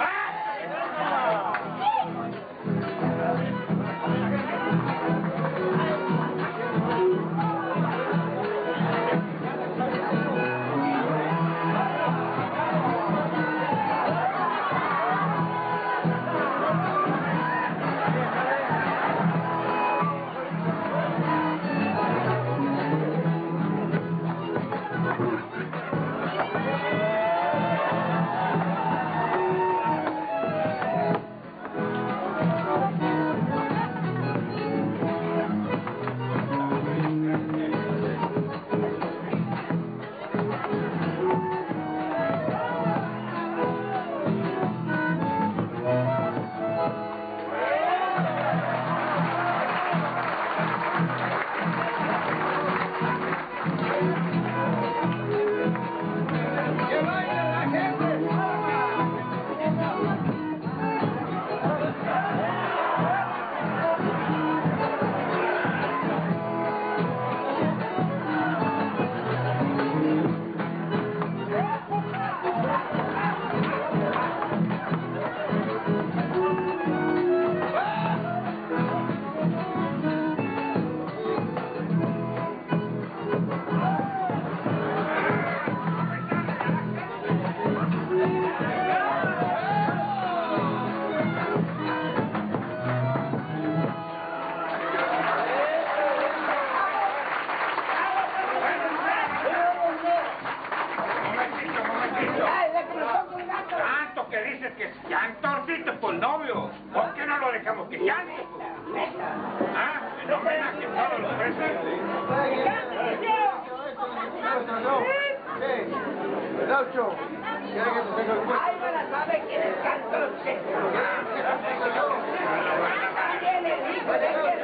Cantorcito por novio. ¿Por qué no lo dejamos que cante? Ah, en homenaje a todos los presentes. Naucho, ¿quiere que te tenga el puesto? Ay, van a saber quién es Cantorcito. ¿Quién es hijo de qué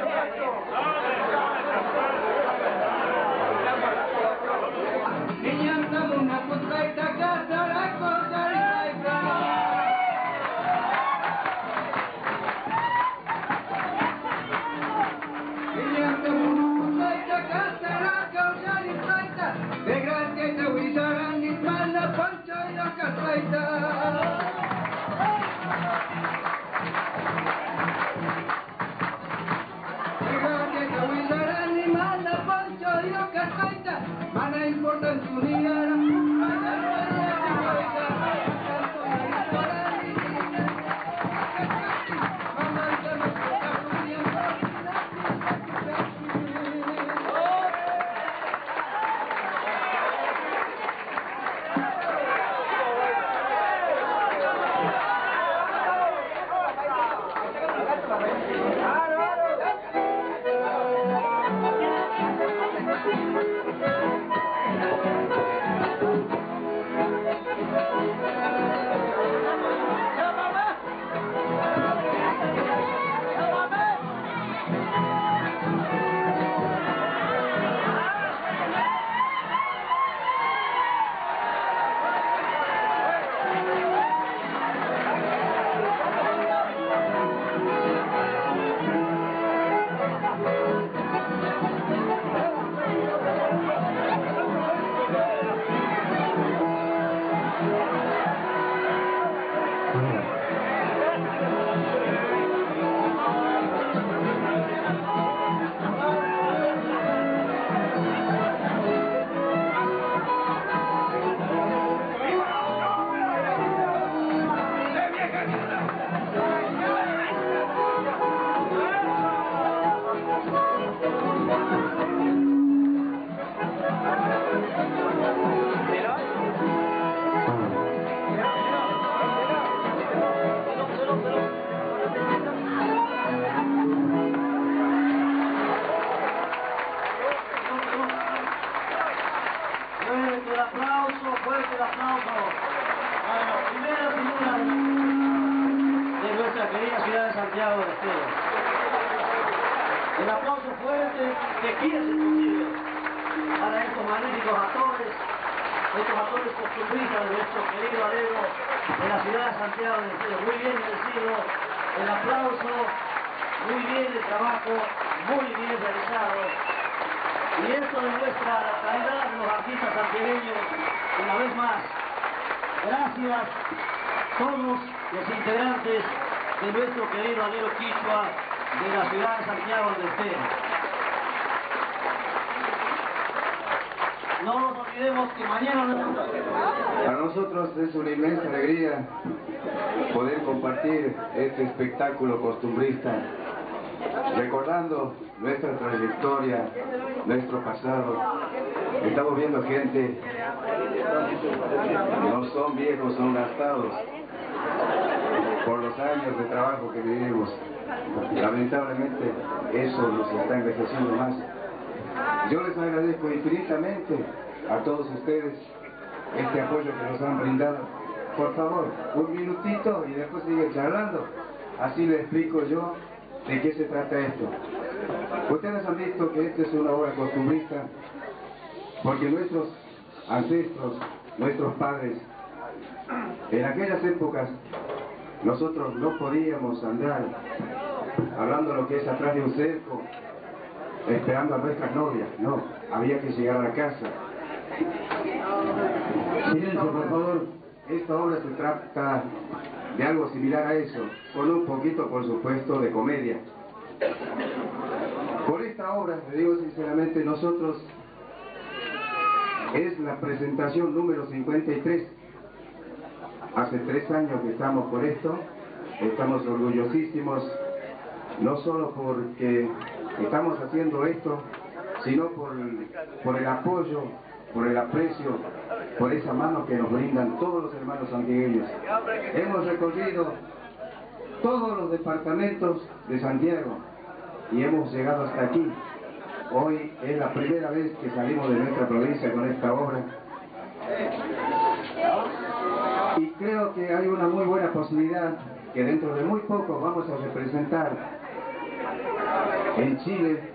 Fuerte el aplauso a la primera figura de nuestra querida ciudad de Santiago del Estero. El aplauso fuerte que quiere ser posible para estos magníficos actores costumbristas de nuestro querido alero de la ciudad de Santiago del Estero. Muy bien merecido el aplauso, muy bien el trabajo, muy bien realizado. Y esto demuestra la calidad de los artistas santiagueños una vez más. Gracias a todos los integrantes de nuestro querido alero quichua de la ciudad de Santiago del Estero. No nos olvidemos que mañana... Para nosotros es una inmensa alegría poder compartir este espectáculo costumbrista, recordando nuestra trayectoria, nuestro pasado. Estamos viendo gente, no son viejos, son gastados por los años de trabajo que vivimos. Lamentablemente eso nos está envejeciendo más. Yo les agradezco infinitamente a todos ustedes este apoyo que nos han brindado. Por favor, un minutito y después siguen charlando. Así les explico yo de qué se trata esto. Ustedes han visto que esta es una obra costumbrista porque nuestros ancestros, nuestros padres, en aquellas épocas nosotros no podíamos andar hablando lo que es atrás de un cerco, esperando a nuestras novias. No, había que llegar a la casa. Silencio, por favor. Esta obra se trata de algo similar a eso, con un poquito, por supuesto, de comedia. Por esta obra, le digo sinceramente, nosotros es la presentación número 53. Hace 3 años que estamos por esto, estamos orgullosísimos, no solo porque estamos haciendo esto, sino por el apoyo por el aprecio, por esa mano que nos brindan todos los hermanos santiagueños. Hemos recorrido todos los departamentos de Santiago y hemos llegado hasta aquí. Hoy es la primera vez que salimos de nuestra provincia con esta obra. Y creo que hay una muy buena posibilidad que dentro de muy poco vamos a representar en Chile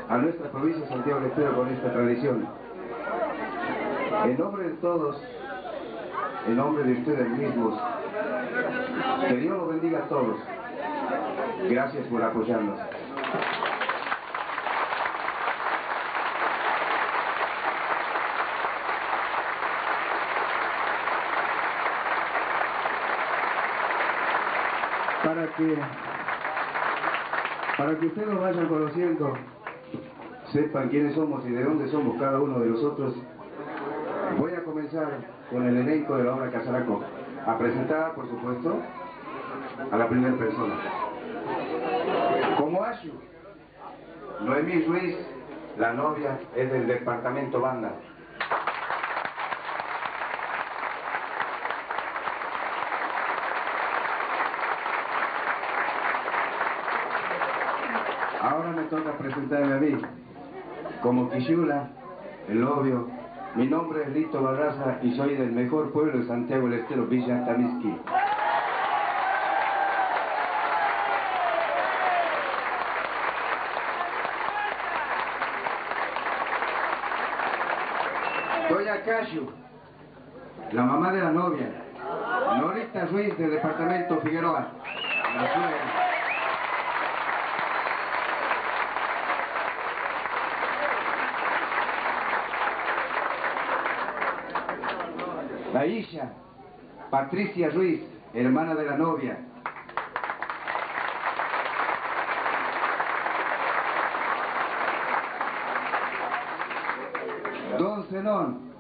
a nuestra provincia de Santiago del Estero con esta tradición. En nombre de todos, en nombre de ustedes mismos, que Dios los bendiga a todos. Gracias por apoyarnos. Para que ustedes nos vayan conociendo, sepan quiénes somos y de dónde somos cada uno de nosotros, voy a comenzar con el elenco de la obra Casaraco, a presentar, por supuesto, a la primera persona. Como Ashu, Noemí Ruiz, la novia, es del departamento Banda. Ahora me toca presentarme a mí. Como Quixula, el novio, mi nombre es Lito Barraza y soy del mejor pueblo de Santiago del Estero, Villa Tamisqui. Doña Cashu, la mamá de la novia, Norita Ruiz del departamento Figueroa, la suegra. La hija, Patricia Ruiz, hermana de la novia. Don Zenón,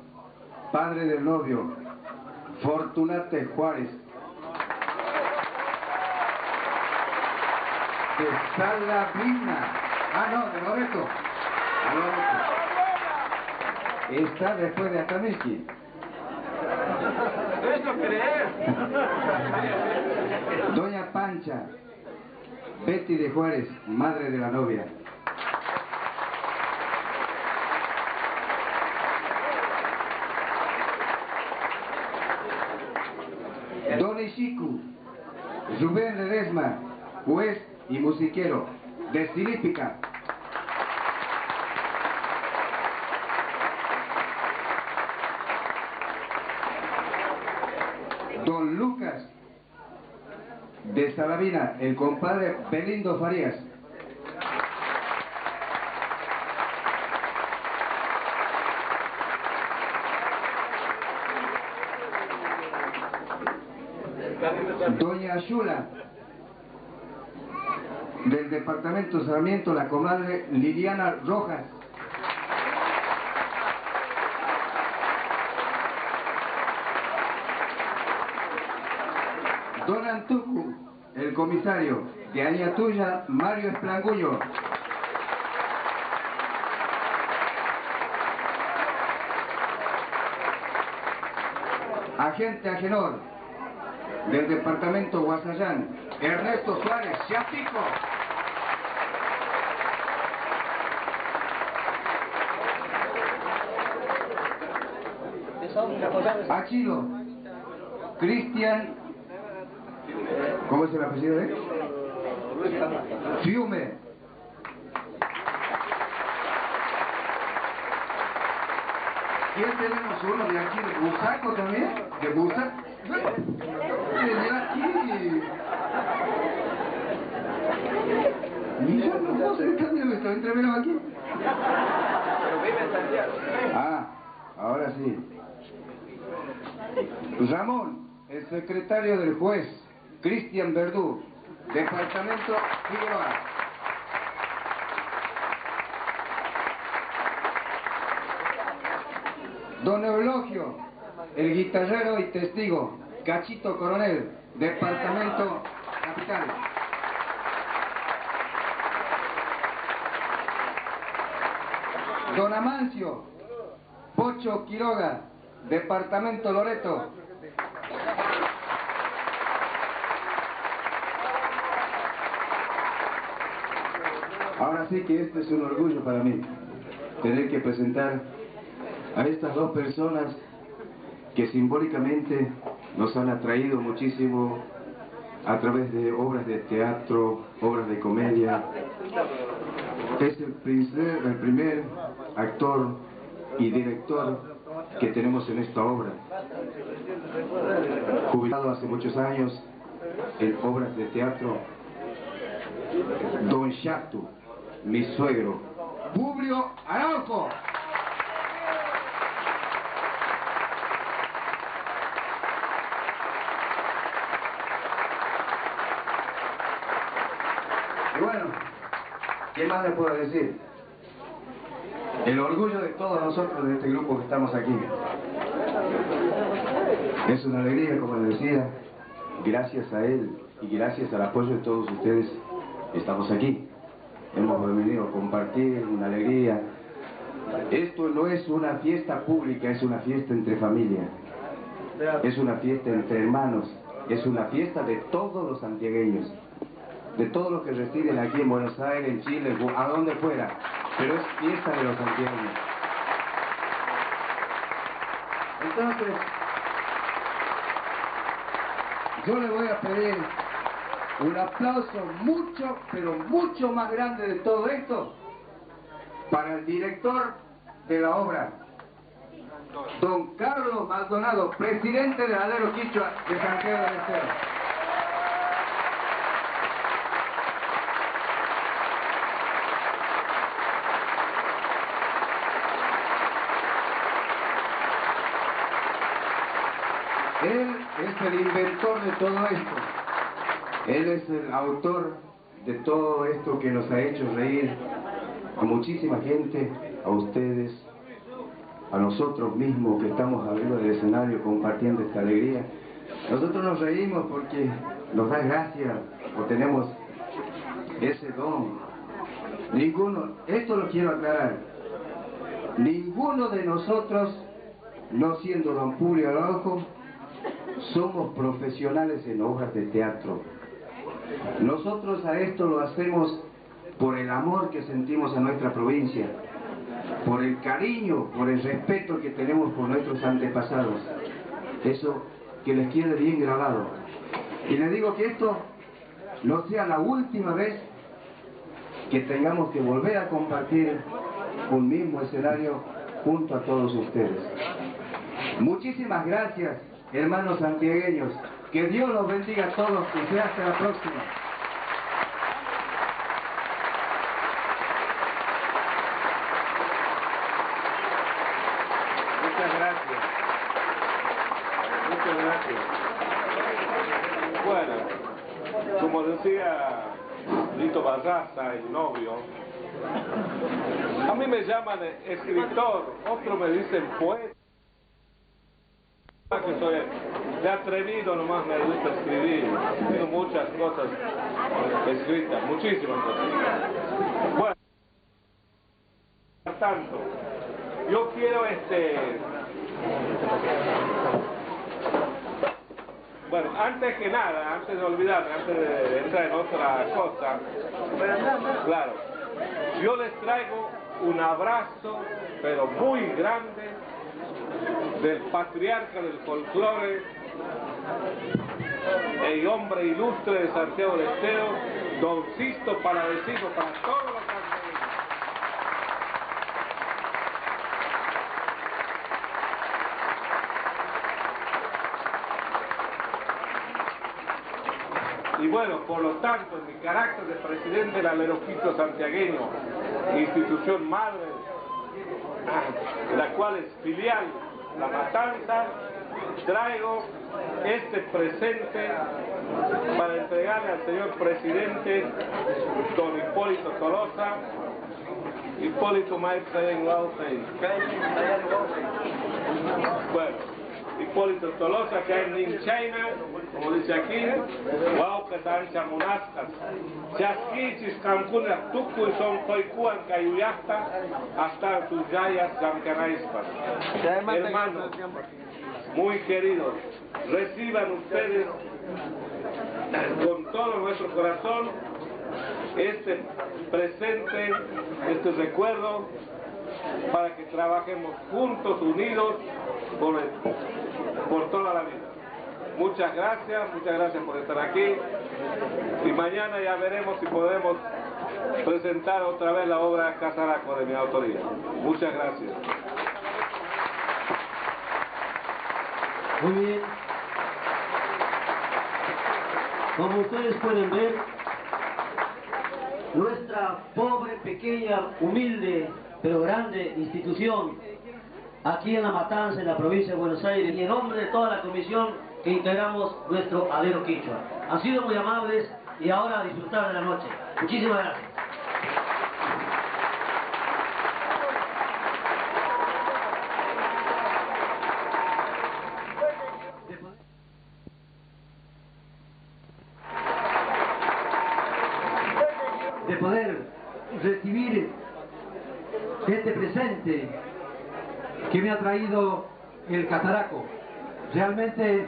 padre del novio, Fortunate Juárez. De Salavina. Ah, no, de Loreto. Está después de Atamisqui. ¿Eso crees? Doña Pancha, Betty de Juárez, madre de la novia. Don Ishiku, Rubén Ledesma, juez y musiquero, de Silípica. Don Lucas, de Salavina, el compadre Belindo Farías. Doña Shula, del departamento Sarmiento, la comadre Liliana Rojas. Don Antucu, el comisario, de Añatuya, Mario Esplanguño. Agente Agenor, del departamento Guasayán, Ernesto Suárez, Chapico. Achilo, Cristian, ¿cómo es el apellido de él? Fiume. ¿Quién tenemos uno de aquí de Busaco también? ¿De Busaco? De aquí. Mira, no sé, cámbiame esto, entremelo aquí. Pero vive en Santiago. Ah, ahora sí. Ramón, el secretario del juez, Cristian Verdú, departamento Figueroa. Don Eulogio, el guitarrero y testigo, Cachito Coronel, departamento Capital. Don Amancio, Pocho Quiroga, Departamento Loreto. Ahora sí que este es un orgullo para mí, tener que presentar a estas dos personas que simbólicamente nos han atraído muchísimo a través de obras de teatro, obras de comedia. Es el primer actor y director que tenemos en esta obra. Jubilado hace muchos años en obras de teatro, Don Chatu, mi suegro, Publio Araujo. Y bueno, ¿qué más le puedo decir? El orgullo de todos nosotros de este grupo que estamos aquí. Es una alegría, como les decía, gracias a él y gracias al apoyo de todos ustedes estamos aquí. Hemos venido a compartir una alegría. Esto no es una fiesta pública, es una fiesta entre familia. Es una fiesta entre hermanos. Es una fiesta de todos los santiagueños. De todos los que residen aquí en Buenos Aires, en Chile, a donde fuera. Pero es fiesta de los santiagueños. Entonces, yo le voy a pedir un aplauso mucho, pero mucho más grande de todo esto para el director de la obra, don Carlos Maldonado, presidente del Alero Quichua de Santiago del Estero. Él es el inventor de todo esto. Él es el autor de todo esto que nos ha hecho reír a muchísima gente, a ustedes, a nosotros mismos que estamos arriba del escenario compartiendo esta alegría. Nosotros nos reímos porque nos da gracia o tenemos ese don. Ninguno, esto lo quiero aclarar, ninguno de nosotros, no siendo don Publio Araujo, somos profesionales en obras de teatro. Nosotros a esto lo hacemos por el amor que sentimos a nuestra provincia, por el cariño, por el respeto que tenemos por nuestros antepasados. Eso que les quede bien grabado. Y les digo que esto no sea la última vez que tengamos que volver a compartir un mismo escenario junto a todos ustedes. Muchísimas gracias, hermanos santiagueños. Que Dios los bendiga a todos y sea hasta la próxima. Muchas gracias. Muchas gracias. Bueno, como decía Lito Barraza, el novio, a mí me llaman escritor, otros me dicen poeta. Que soy de atrevido, nomás me gusta escribir. Tengo muchas cosas escritas, muchísimas cosas. Bueno, tanto, yo quiero bueno, antes que nada, antes de olvidarme, antes de entrar en otra cosa, claro, yo les traigo un abrazo, pero muy grande, del patriarca del folclore, el hombre ilustre de Santiago del Estero, don Sisto Palavecino, para todos los santiagueños. Y bueno, por lo tanto, en mi carácter de presidente del Alero Quichua santiagueño, institución madre, la cual es filial La Matanza, traigo este presente para entregarle al señor presidente don Hipólito Tolosa. Hipólito Maestra en Bueno, Hipólito Tolosa, que es Ninchaina, como dice aquí, Huaucas, Ancha Monastas, Chasquichis, Cancuna, Tucu y Son Coicuan, Cayuyasta, hasta Tuyayas, Zamcanaispas. Hermanos, muy queridos, reciban ustedes con todo nuestro corazón este presente, este recuerdo, para que trabajemos juntos, unidos, por toda la vida. Muchas gracias por estar aquí, y mañana ya veremos si podemos presentar otra vez la obra Casaraco de mi autoría. Muchas gracias. Muy bien. Como ustedes pueden ver, nuestra pobre, pequeña, humilde, pero grande institución, aquí en La Matanza, en la provincia de Buenos Aires, y en nombre de toda la comisión que integramos nuestro alero quichua. Han sido muy amables y ahora a disfrutar de la noche. Muchísimas gracias. De poder recibir este presente que me ha traído el Casaraco. Realmente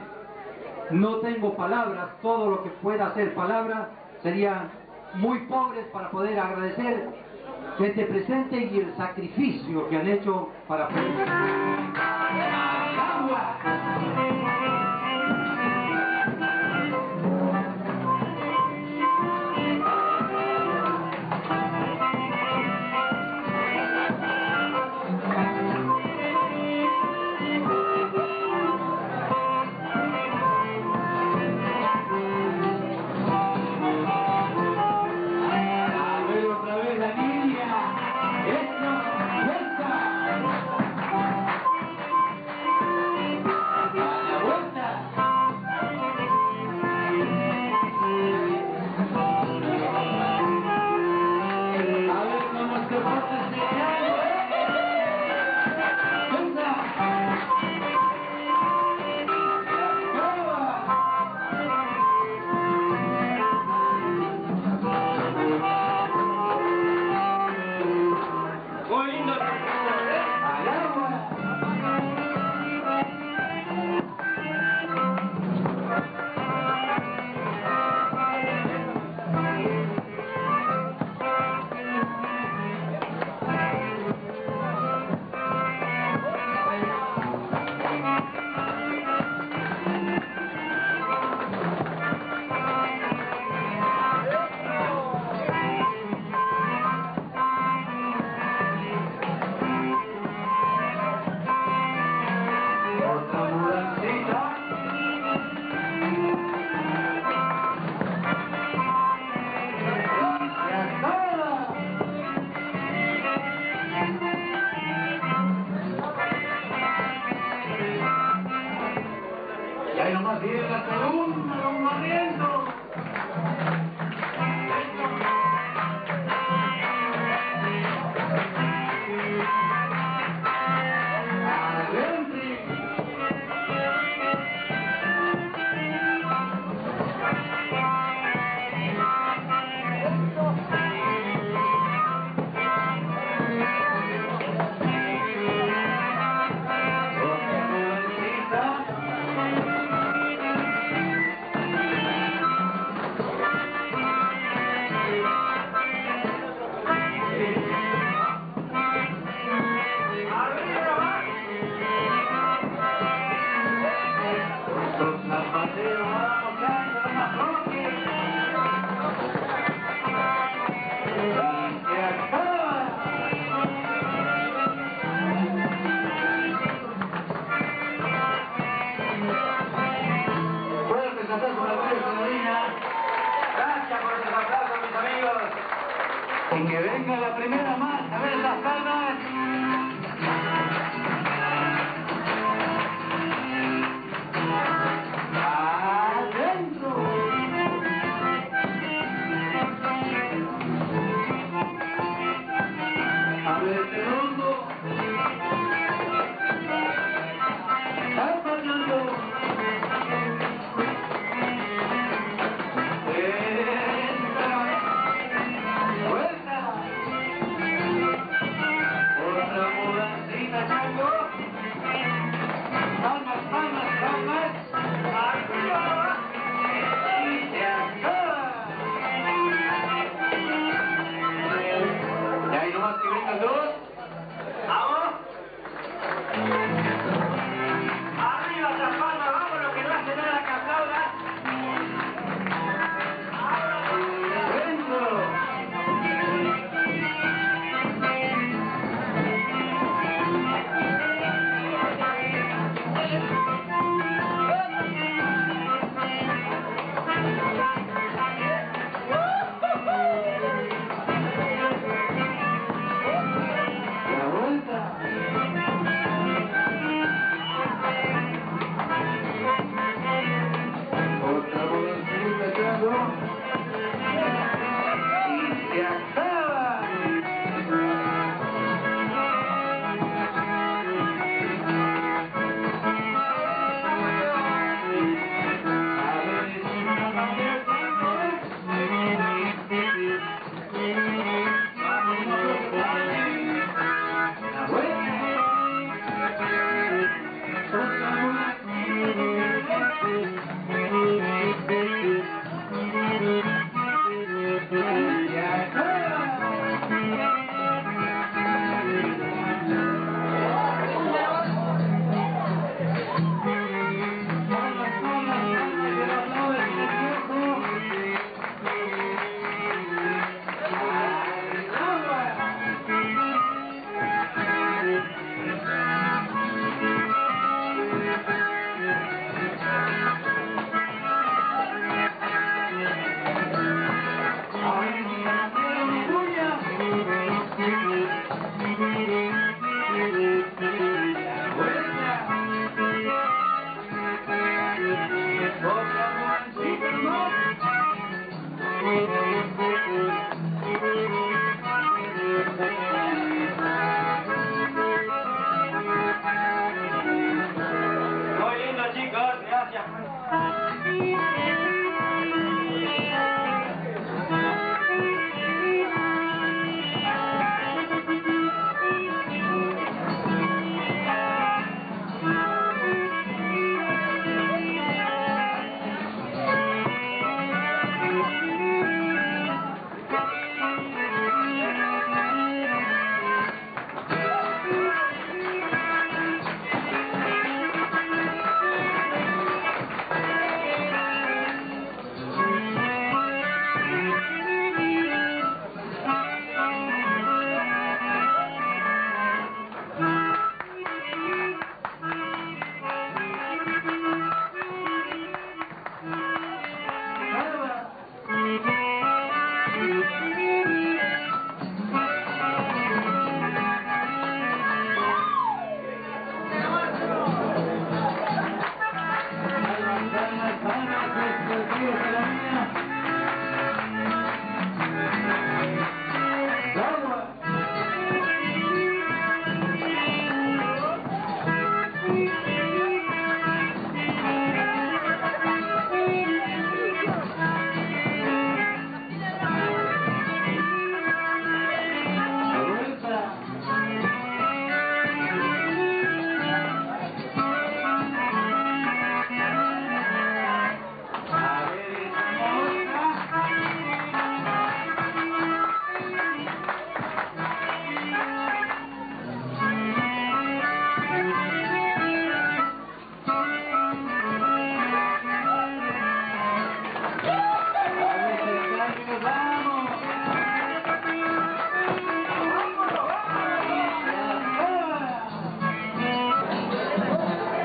no tengo palabras, todo lo que pueda ser palabra serían muy pobres para poder agradecer este presente y el sacrificio que han hecho para Y que venga la primera más, a ver las palmas. Adentro. A ver, segundo. Muy lindo, chicos, gracias.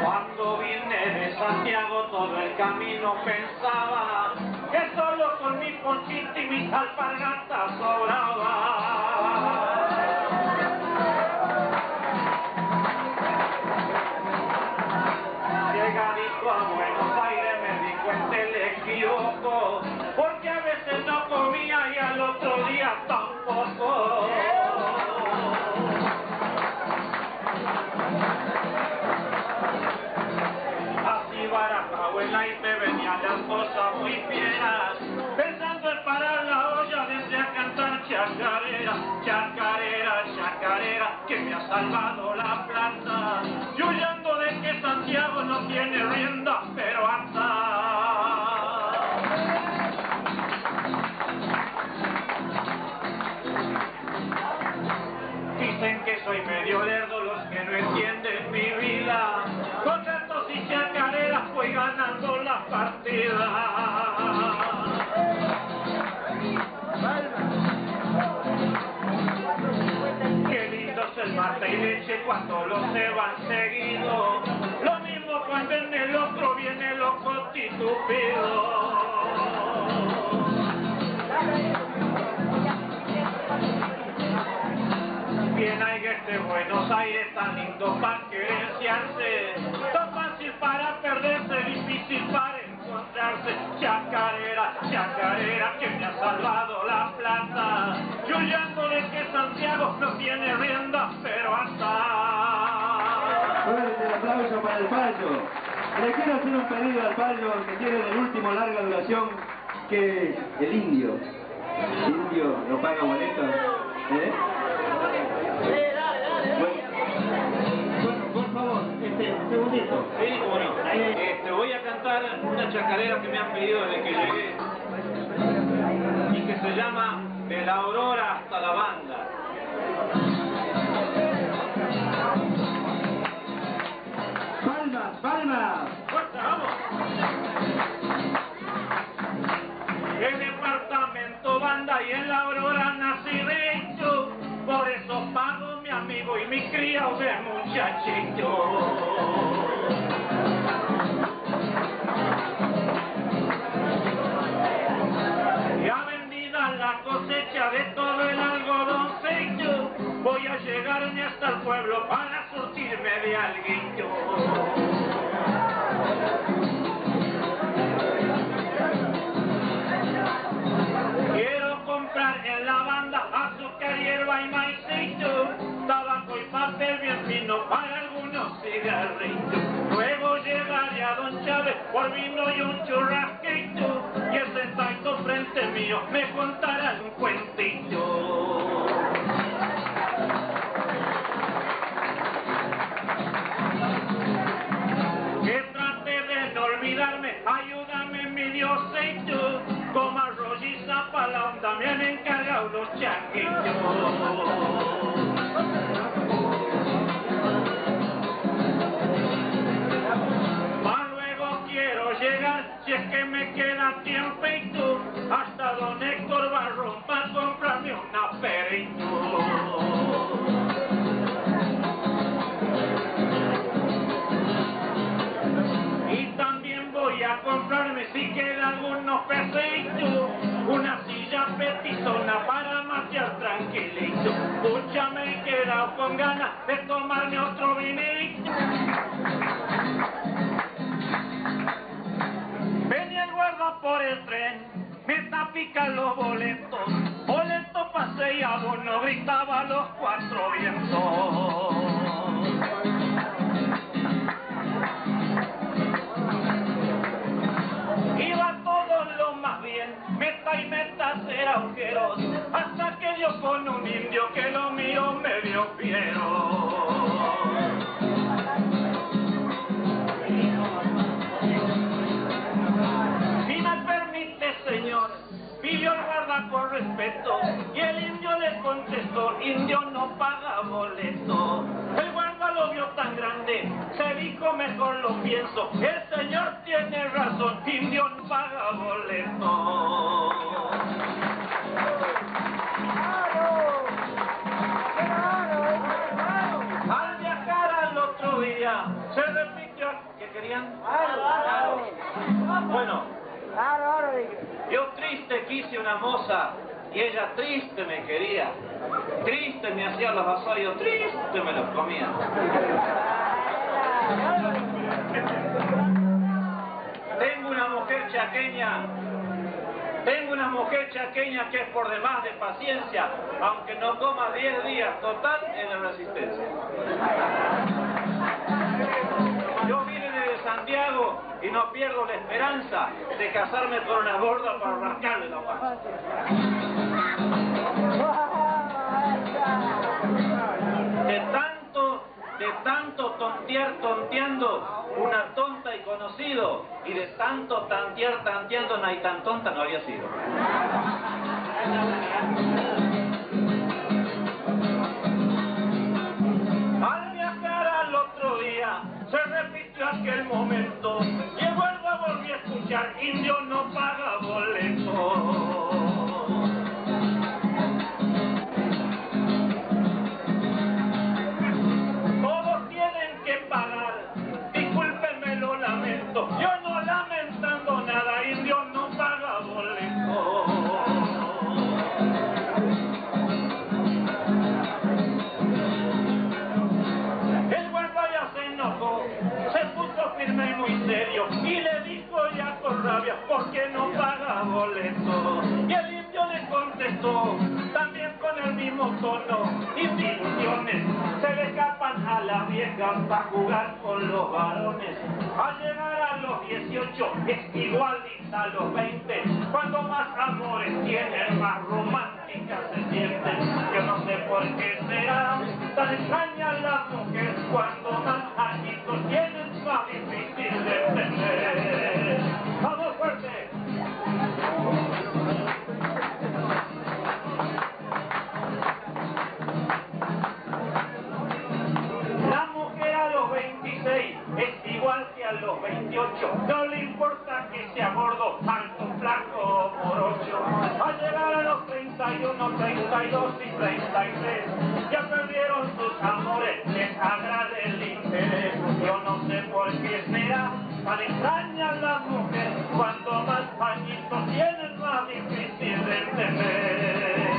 Cuando vine de Santiago todo el camino pensaba que solo con mi ponchito y mis alpargatas sobraba. Llegadito a Buenos Aires me di cuenta el equivoco, porque a veces no comía y al otro día tampoco. Así barajado en la IP venían las cosas muy fieras, pensando en parar la olla desde a cantar chacarera, chacarera, chacarera, que me ha salvado la plata, y huyendo de que Santiago no tiene rienda, pero hasta. Dicen que soy medio lerdo los que no entienden mi vida, con cantos y chacareras voy ganando la partida. Qué lindo es el mate y leche cuando los ceban seguido, lo mismo cuando en el otro viene loco titupido. Bien hay que este Buenos Aires tan lindo para querenciarse, tan fácil para perderse, difícil para encontrarse. Chacarera, chacarera, que me ha salvado la plata, y huyendo de que Santiago no tiene rienda, pero hasta. Fuerte el aplauso para el Payo. Le quiero hacer un pedido al Payo que tiene el último larga duración, que el indio. El indio no paga boletos, ¿eh? Por favor, un segundito. Sí, cómo no. Voy a cantar una chacarera que me han pedido desde que llegué y que se llama De la Aurora hasta la Banda. ¡Palmas, palmas! ¡Fuerza, vamos! El departamento Banda y en la Aurora nací derecho, por eso pago mi amigo y mi criado de muchachito. Ya vendida la cosecha de todo el algodón seco, voy a llegarme hasta el pueblo para surtirme de alguito. cigarrito. Luego llegaría don Chávez por vino y un churrasquito, y el sentadito frente mío me contará un cuentito. Que trate de no olvidarme, ayúdame mi Diosito, como arroz y zapa la onda me han encargado los changuitos. Más luego quiero llegar, si es que me queda tiempito, hasta don Héctor Barrón para comprarme un aperito. Y también voy a comprarme, si queda algunos pesitos, una silla petitona para maciar tranquilito. Pucha, me he quedado con ganas de tomarme otro vinito. Venía el guarda por el tren, me tapican los boletos, boleto pase y abono, gritaba a los cuatro vientos. Iba todo lo más bien, meta y meta ser agujeros, hasta que dio con un indio que lo mío me dio fiero. Si me permite, señor, pidió el guarda con respeto, y el indio le contestó, indio no paga boleto. El guarda lo vio tan grande, se dijo mejor lo pienso, el señor tiene razón, indio no paga boleto. Al viajar al otro día, se repitió, ¿qué querían? Bueno, yo triste quise una moza, y ella triste me quería, triste me hacía los vasallos, triste me los comía. Tengo una mujer chaqueña que es por demás de paciencia, aunque no coma 10 días, total en la resistencia. Yo vine de Santiago y no pierdo la esperanza de casarme con una gorda para arrancarle la panza. De tanto tontear tonteando, una tonta y conocido, y de tanto tantear tanteando, no hay tan tonta no había sido. Al viajar al otro día, se repitió aquel momento, y vuelvo a volver a escuchar, indio no paga boleto. Yo no lamentando nada, indio no paga boleto. El guarda ya se enojó, se puso firme y muy serio, y le dijo ya con rabia, ¿por qué no paga boleto? Y el indio le contestó, también con el mismo tono, instituciones se le escapan a la vieja para jugar con los varones. Al llegar a los 18 es igualita a los 20, cuando más amores tienen, más románticas se sienten. Yo no sé por qué será tan extraña la mujer, cuando más añitos tienen, más difícil de entender. ¡Vamos fuerte! La mujer a los 26 es igual que a los 28, no le importa que sea gordo, alto, flaco o morocho. Al llegar a los 31, 32 y 33, ya perdieron sus amores, les agrada el interés. Yo no sé por qué será tan extraña la mujer, cuanto más añitos tienen, más difícil de entender.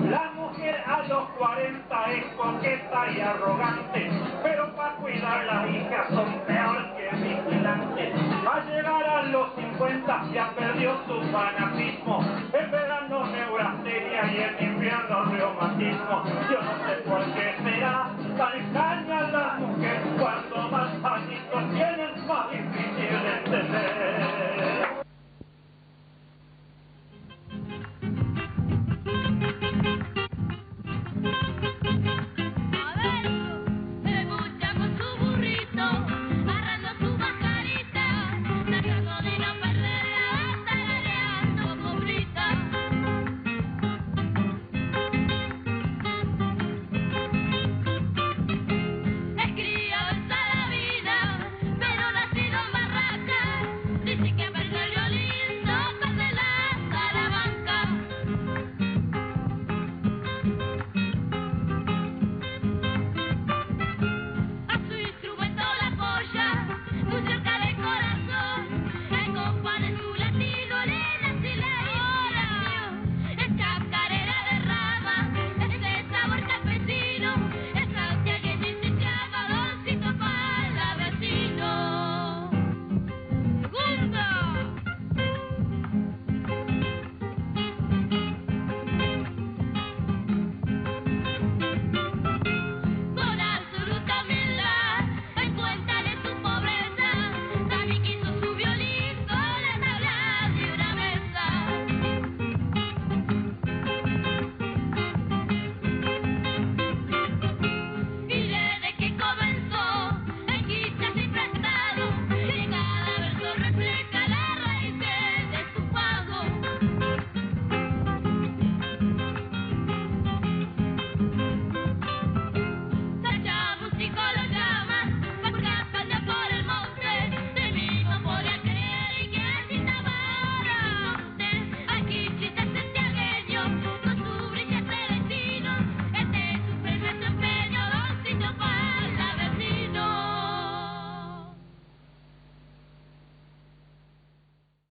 La mujer a los 40 es coqueta y arrogante, pero para cuidar la hija son peor que vigilantes. Al llegar a los 50 ya perdió su fanatismo, en verano neurastenia y en invierno reumatismo, yo no sé por qué me